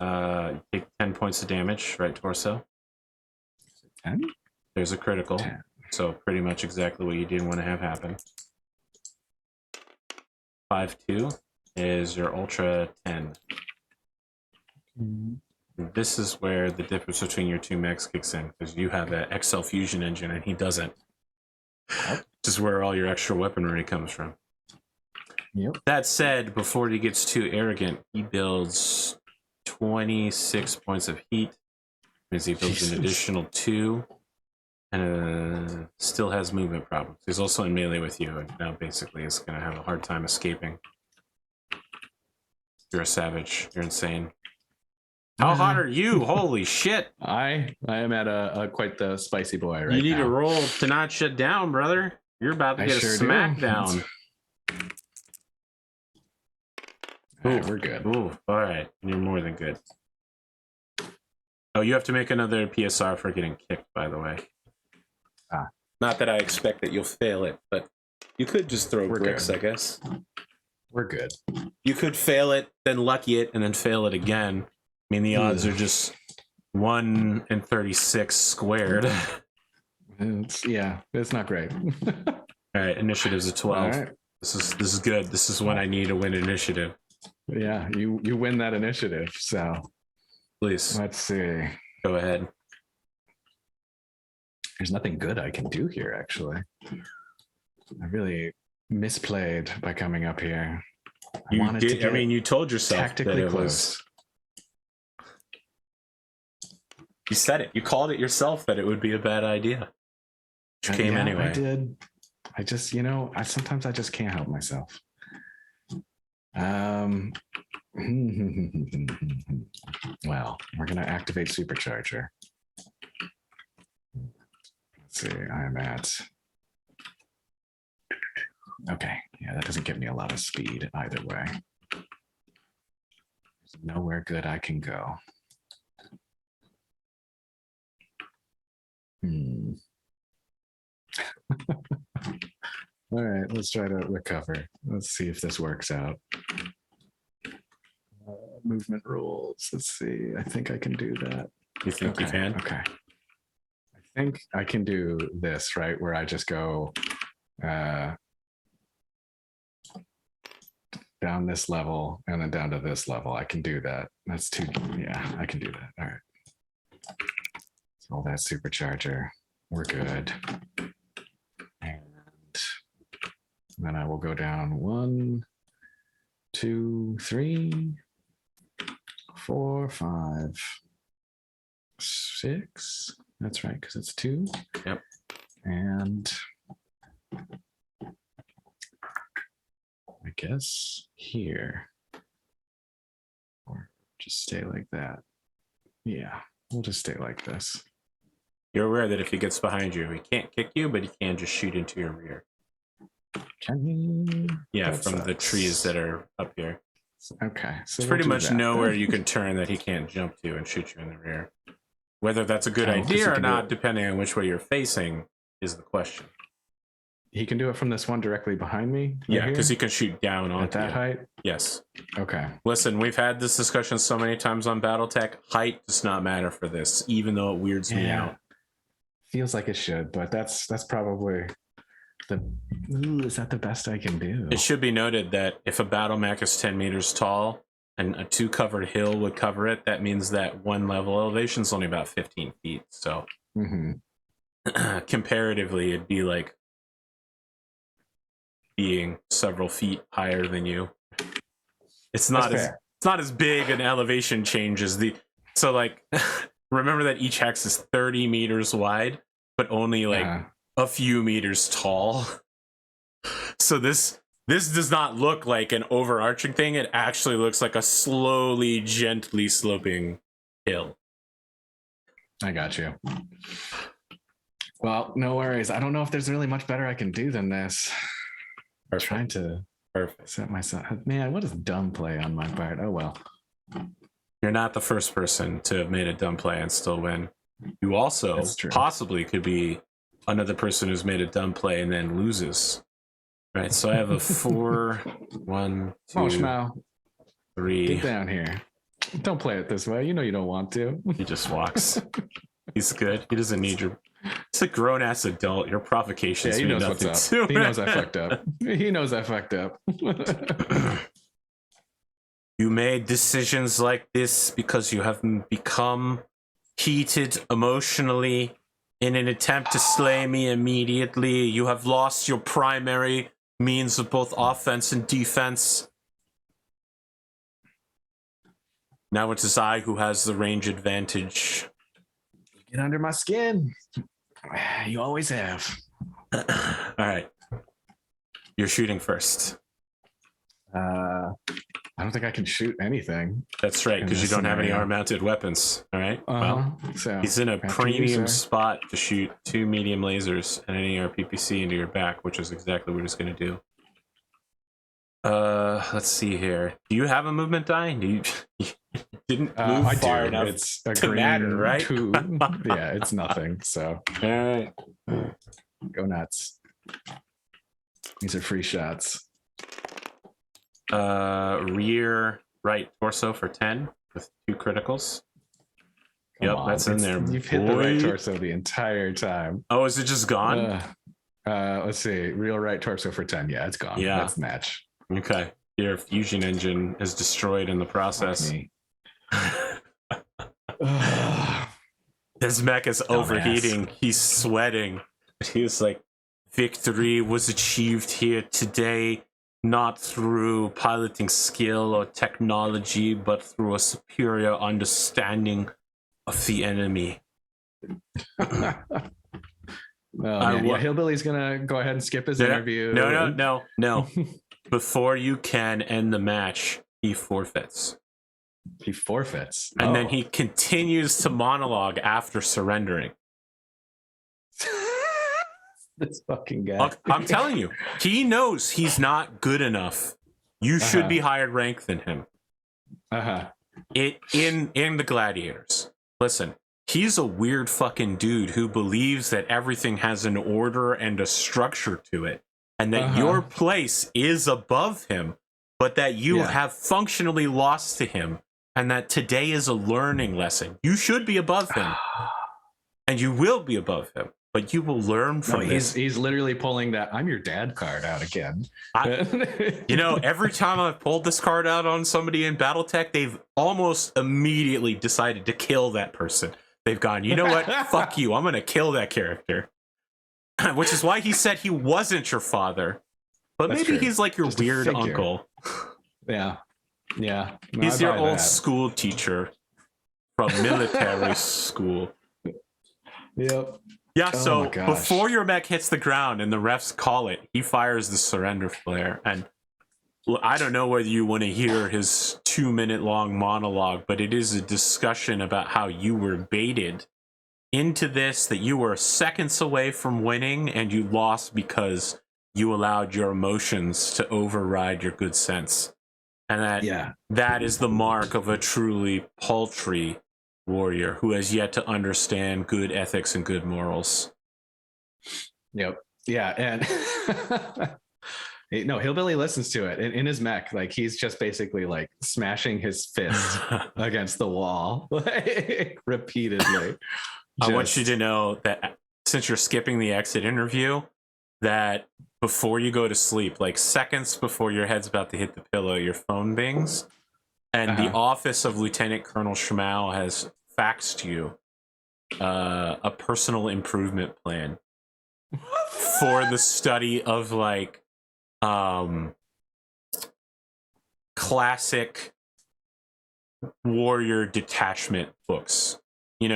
You take 10 points of damage, right torso. 10? There's a critical. 10. So pretty much exactly what you didn't want to have happen. 5-2 is your Ultra 10. This is where the difference between your two mechs kicks in, because you have an XL fusion engine and he doesn't. This is where all your extra weaponry comes from. Yep. That said, before he gets too arrogant, he builds 26 points of heat. Means he builds an additional 2. And still has movement problems. He's also in melee with you, and now basically is going to have a hard time escaping. You're a savage. You're insane. How hot are you? Holy shit! I am at a quite the spicy boy right now. You need a roll to not shut down, brother. You're about to get a smackdown. All right, we're good. Ooh, all right. You're more than good. Oh, you have to make another PSR for getting kicked, by the way. Ah. Not that I expect that you'll fail it, but you could just throw bricks, I guess. We're good. You could fail it, then lucky it, and then fail it again. I mean, the odds are just 1 in 36 squared. It's not great. All right, initiative's a 12. Right. This is good. This is when I need to win initiative. Yeah, you win that initiative. So please, let's see. Go ahead. There's nothing good I can do here, actually. I really misplayed by coming up here. You told yourself tactically that it close. You said it. You called it yourself that it would be a bad idea. Which came anyway. I did. I just, sometimes I just can't help myself. Well, we're going to activate Supercharger. Let's see, I'm at... Okay, yeah, that doesn't give me a lot of speed either way. There's nowhere good I can go. All right, let's try to recover. Let's see if this works out. Movement rules. Let's see. I think I can do that. You think you can? Okay. I think I can do this, right? Where I just go down this level and then down to this level. I can do that. That's too, yeah, I can do that. All right. So all that supercharger. We're good. And then I will go down 1, 2, 3, 4, 5, 6. That's right, because it's 2. Yep. And I guess here. Or just stay like that. Yeah, we'll just stay like this. You're aware that if he gets behind you, he can't kick you, but he can just shoot into your rear. Can he? Yeah, from the trees that are up here. Okay. So it's pretty much nowhere you can turn that he can't jump to and shoot you in the rear. Whether that's a good idea or not, depending on which way you're facing, is the question. He can do it from this one directly behind me? Yeah, because he can shoot down on at that height? Yes. Okay. Listen, we've had this discussion so many times on Battletech. Height does not matter for this, even though it weirds me out. Feels like it should, but that's probably is that the best I can do? It should be noted that if a battle mech is 10 meters tall and a 2 covered hill would cover it, that means that one level elevation is only about 15 feet. So comparatively, it'd be like being several feet higher than you. It's not as big an elevation change as so like remember that each hex is 30 meters wide, but only like a few meters tall. So this does not look like an overarching thing. It actually looks like a slowly, gently sloping hill. I got you. Well, no worries. I don't know if there's really much better I can do than this. I'm trying to set myself. Man, what is dumb play on my part? Oh, well. You're not the first person to have made a dumb play and still win. You also possibly could be another person who's made a dumb play and then loses. Right, so I have a 4, 1, 2, Schmao. 3. Get down here. Don't play it this way. You know you don't want to. He just walks. He's good. He doesn't need your... It's a grown-ass adult. Your provocations he mean knows nothing what's up. to He knows I fucked up. He knows I fucked up. You made decisions like this because you have become heated emotionally in an attempt to slay me immediately. You have lost your primary means of both offense and defense. Now it is I who has the range advantage. Get under my skin. You always have. All right. You're shooting first. I don't think I can shoot anything. That's right, because you don't have any arm-mounted weapons. All right. Well, so he's in a premium spot to shoot 2 medium lasers and an AR-PPC into your back, which is exactly what he's going to do. Let's see here. Do you have a movement die? You didn't move far enough. It's a to green matter, right? 2. Yeah, it's nothing. So all right, go nuts. These are free shots. Rear right torso for 10 with 2 criticals. Yep, that's in there. You've hit the right torso the entire time. Oh, is it just gone? Let's see. Real right torso for 10. Yeah, it's gone. Yeah, that's match. Okay, your fusion engine is destroyed in the process. His mech is overheating. He's sweating. He's like, victory was achieved here today, not through piloting skill or technology, but through a superior understanding of the enemy. Yeah, Hillbilly's gonna go ahead and skip his interview. No. Before you can end the match, he forfeits. He forfeits. And then he continues to monologue after surrendering. This fucking guy. Look, I'm telling you, he knows he's not good enough. You should be higher ranked than him. In the Gladiators. Listen, he's a weird fucking dude who believes that everything has an order and a structure to it, and that your place is above him, but that you have functionally lost to him, and that today is a learning lesson. You should be above him, and you will be above him, but you will learn from this. He's literally pulling that "I'm your dad" card out again. Every time I've pulled this card out on somebody in Battletech, they've almost immediately decided to kill that person. They've gone, you know what? Fuck you. I'm going to kill that character. Which is why he said he wasn't your father. But that's maybe true. He's like your just weird uncle. Yeah. No, he's your old school teacher from military school. Yep. Yeah, so before your mech hits the ground and the refs call it, he fires the surrender flare. And I don't know whether you want to hear his 2-minute long monologue, but it is a discussion about how you were baited into this, that you were seconds away from winning and you lost because you allowed your emotions to override your good sense. And that is the mark of a truly paltry warrior who has yet to understand good ethics and good morals. Yep. Yeah. And no, Hillbilly listens to it in his mech. Like he's just basically like smashing his fist against the wall like, repeatedly. I want you to know that since you're skipping the exit interview, that before you go to sleep, like seconds before your head's about to hit the pillow, your phone bings. And the office of Lieutenant Colonel Schmao has faxed you a personal improvement plan for the study of like classic warrior detachment books.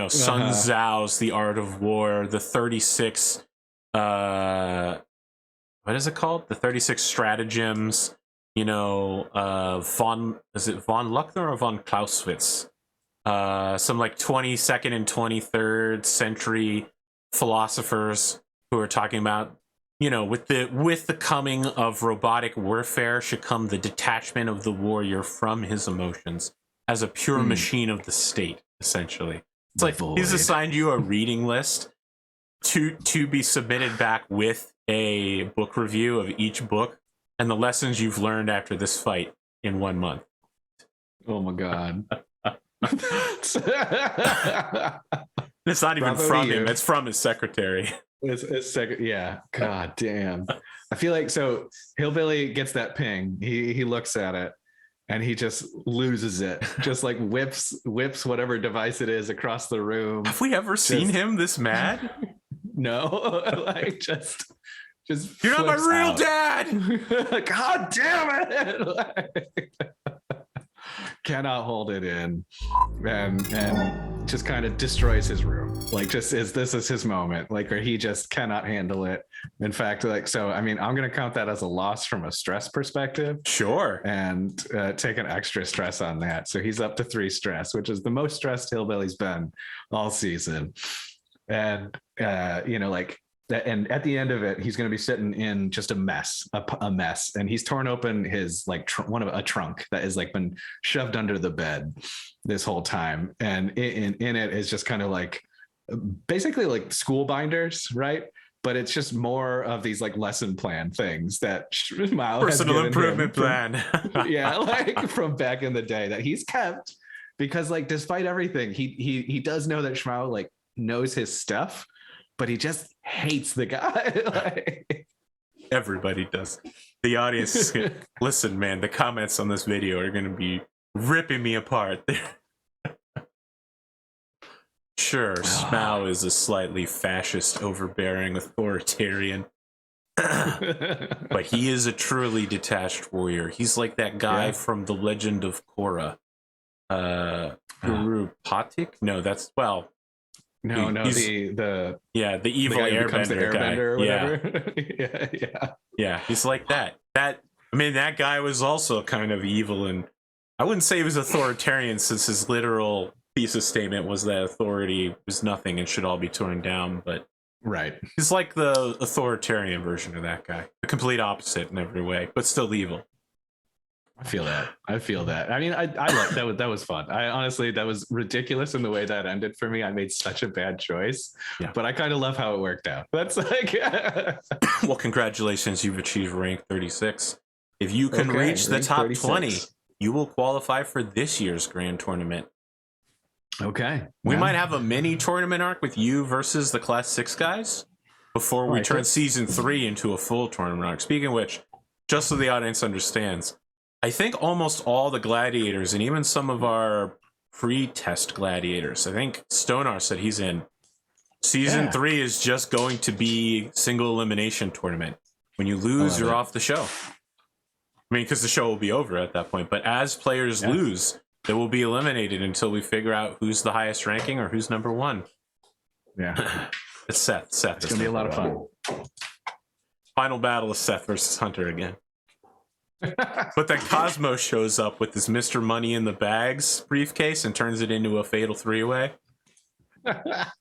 Sun Tzu's The Art of War, the 36 what is it called? The 36 stratagems. Von Luckner or von Clausewitz? Some like 22nd and 23rd century philosophers who are talking about, with the coming of robotic warfare should come the detachment of the warrior from his emotions as a pure machine of the state, essentially. It's like he's assigned you a reading list to be submitted back with a book review of each book and the lessons you've learned after this fight in 1 month. Oh my God. It's not even from him. It's from his secretary. Yeah. God damn. I feel like so Hillbilly gets that ping. He looks at it and he just loses it. Just like whips whatever device it is across the room. Have we ever seen him this mad? No. Like just You're not my flips real out. dad. God damn it. Cannot hold it in, and just kind of destroys his room. Like, this is his moment, like, where he just cannot handle it. In fact, like, so I mean, I'm gonna count that as a loss from a stress perspective. Sure. And take an extra stress on that. So he's up to 3 stress, which is the most stressed Hillbilly's been all season. And like, and at the end of it, he's going to be sitting in just a mess. And he's torn open his like a trunk that has like been shoved under the bed this whole time, and in it is just kind of like basically like school binders, right? But it's just more of these like lesson plan things that Schmao personal improvement plan. Yeah, like from back in the day that he's kept, because like despite everything, he does know that Schmao like knows his stuff, but he just hates the guy. Like, everybody does. The audience is gonna, listen, man, the comments on this video are going to be ripping me apart. Sure, Schmao is a slightly fascist, overbearing authoritarian, but he is a truly detached warrior. He's like that guy from The Legend of Korra. Guru Patik? No, that's, well, no, the evil airbender guy. Or whatever. Yeah, he's like that. I mean, that guy was also kind of evil, and I wouldn't say he was authoritarian, since his literal thesis statement was that authority was nothing and should all be torn down. But right, he's like the authoritarian version of that guy, the complete opposite in every way, but still evil. I feel that. I mean, I like that. That was fun. I honestly, that was ridiculous in the way that ended for me. I made such a bad choice, but I kind of love how it worked out. That's like, well, congratulations, you've achieved rank 36. If you can reach the top 36. 20, you will qualify for this year's grand tournament. Okay, we might have a mini tournament arc with you versus the Class 6 guys before we turn season 3 into a full tournament arc. Speaking of which, just so the audience understands, I think almost all the gladiators and even some of our pre-test gladiators, I think Stonar said he's in. Season 3 is just going to be single elimination tournament. When you lose, you're off the show. I mean, because the show will be over at that point. But as players lose, they will be eliminated until we figure out who's the highest ranking or who's number 1. Yeah. It's Seth. It's going to be a lot of fun. Final battle is Seth versus Hunter again. But then Cosmo shows up with this Mr. Money in the Bags briefcase and turns it into a fatal 3-way. That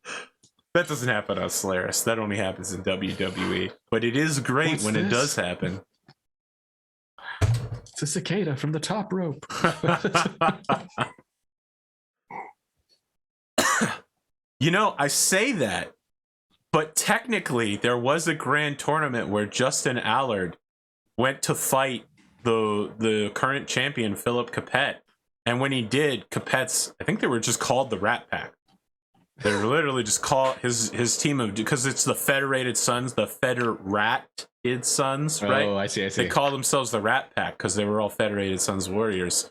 doesn't happen on Solaris. That only happens in WWE. But it is great when it does happen. It's a cicada from the top rope. You know, I say that, but technically there was a grand tournament where Justin Allard went to fight the current champion, Philip Capet. And when he did, Capet's, I think they were just called the Rat Pack. They were literally just called his team of, because it's the Federated Sons, the Federated Sons, right? Oh, I see. They call themselves the Rat Pack because they were all Federated Sons warriors.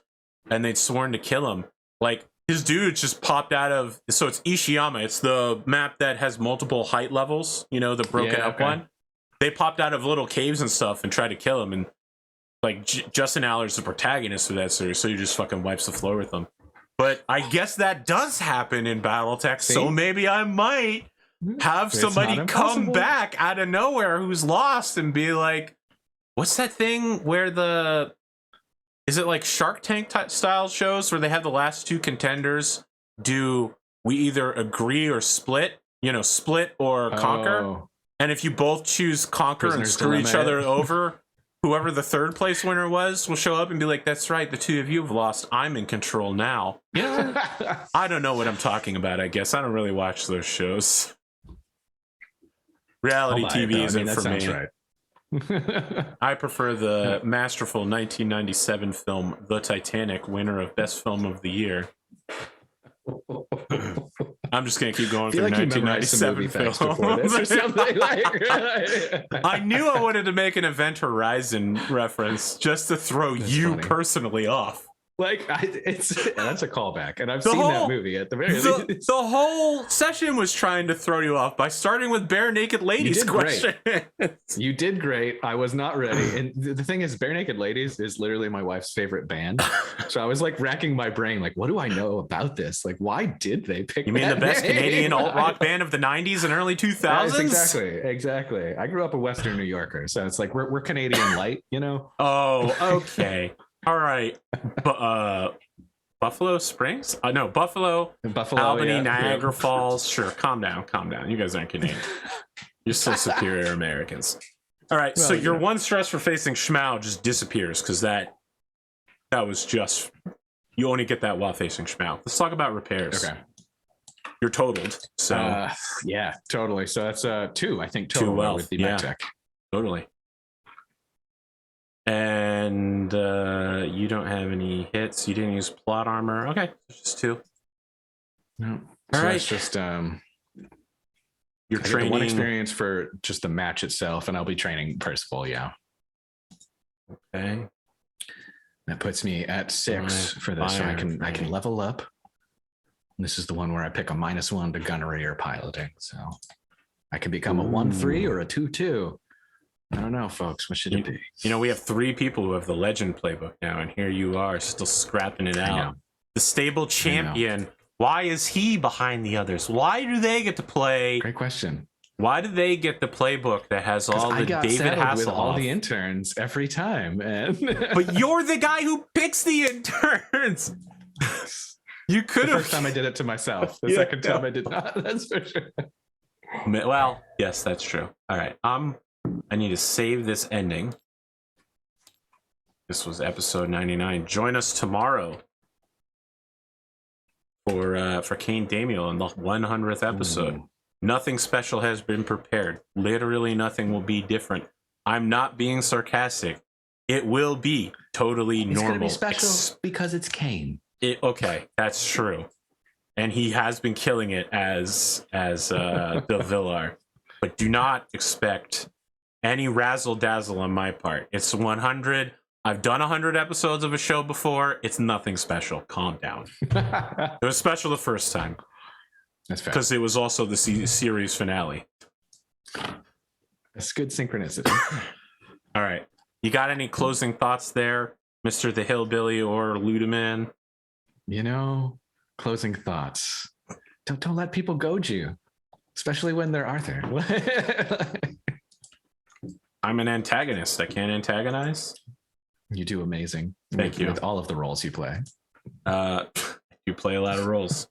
And they'd sworn to kill him. Like, his dude just popped out of, so it's Ishiyama. It's the map that has multiple height levels, you know, the broken up one. They popped out of little caves and stuff and tried to kill him. And like Justin Allard's the protagonist of that series, so he just fucking wipes the floor with them. But I guess that does happen in Battletech, so maybe I might have somebody come back out of nowhere who's lost and be like, what's that thing where is it like Shark Tank style shows where they have the last 2 contenders do we either agree or split, you know, split or conquer? And if you both choose conquer and screw each other over, whoever the 3rd place winner was will show up and be like, that's right, the 2 of you have lost. I'm in control now. You know, I don't know what I'm talking about, I guess. I don't really watch those shows. Reality TV isn't for me. Right. I prefer the masterful 1997 film, The Titanic, winner of Best Film of the Year. I'm just gonna keep going through 1997 films. Or something. I knew I wanted to make an Event Horizon reference just to throw you personally off. Like that's a callback, and I've The seen whole- that movie at the very The, least. the whole session was trying to throw you off by starting with bare naked ladies did great. question. You did great. I was not ready. And the thing is, Bare Naked Ladies is literally my wife's favorite band. So I was like racking my brain, like, what do I know about this? Like, why did they pick? You mean the that best name? Canadian alt rock band of the 90s and early 2000s? Yes, exactly. I grew up a Western New Yorker, so it's like we're Canadian light, you know. Oh, okay. All right. Buffalo Springs? No, Buffalo, Albany, yeah. Niagara Falls. Sure, calm down. You guys aren't Canadian. You're still superior Americans. All right, so your one stress for facing Schmao just disappears because that was just, you only get that while facing Schmao. Let's talk about repairs. Okay. You're totaled. So yeah, totally. So that's 2, I think, total with the Mech tech. Totally. And you don't have any hits. You didn't use plot armor. Okay, just 2. No. All right. It's just you're training 1 training experience for just the match itself, and I'll be training Percival. Yeah. Okay. That puts me at 6 for this. So I can level up. This is the one where I pick a -1 to gunnery or piloting. So I can become a 1-3 or a 2-2. I don't know, folks. What should it be? You know, we have 3 people who have the legend playbook now, and here you are still scrapping it out. The stable champion. Why is he behind the others? Why do they get to play? Great question. Why do they get the playbook that has all the David Hasselhoff with all the interns every time, man? But you're the guy who picks the interns. You could have. The first time I did it to myself. The second time I did not. That's for sure. Well, yes, that's true. All right. I need to save this ending. This was episode 99. Join us tomorrow for Kane Damiel in the 100th episode. Nothing special has been prepared. Literally nothing will be different. I'm not being sarcastic. It will be totally normal. It's gonna be special because it's Kane. Okay, that's true. And he has been killing it as Bill Villar. But do not expect any razzle dazzle on my part. It's 100. I've done 100 episodes of a show before. It's nothing special. Calm down. It was special the first time. That's fair. Because it was also the series finale. That's good synchronicity. All right. You got any closing thoughts there, Mr. the Hillbilly or Ludeman? You know, closing thoughts. Don't let people goad you, especially when they're Arthur. I'm an antagonist. I can't antagonize. You do amazing. Thank you. With all of the roles you play. You play a lot of roles.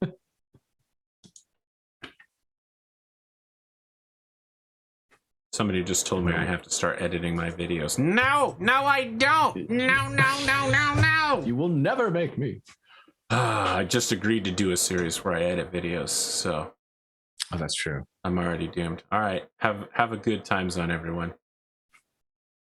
Somebody just told me I have to start editing my videos. No, I don't. No. You will never make me. I just agreed to do a series where I edit videos, so. Oh, that's true. I'm already doomed. All right. Have a good time zone, everyone.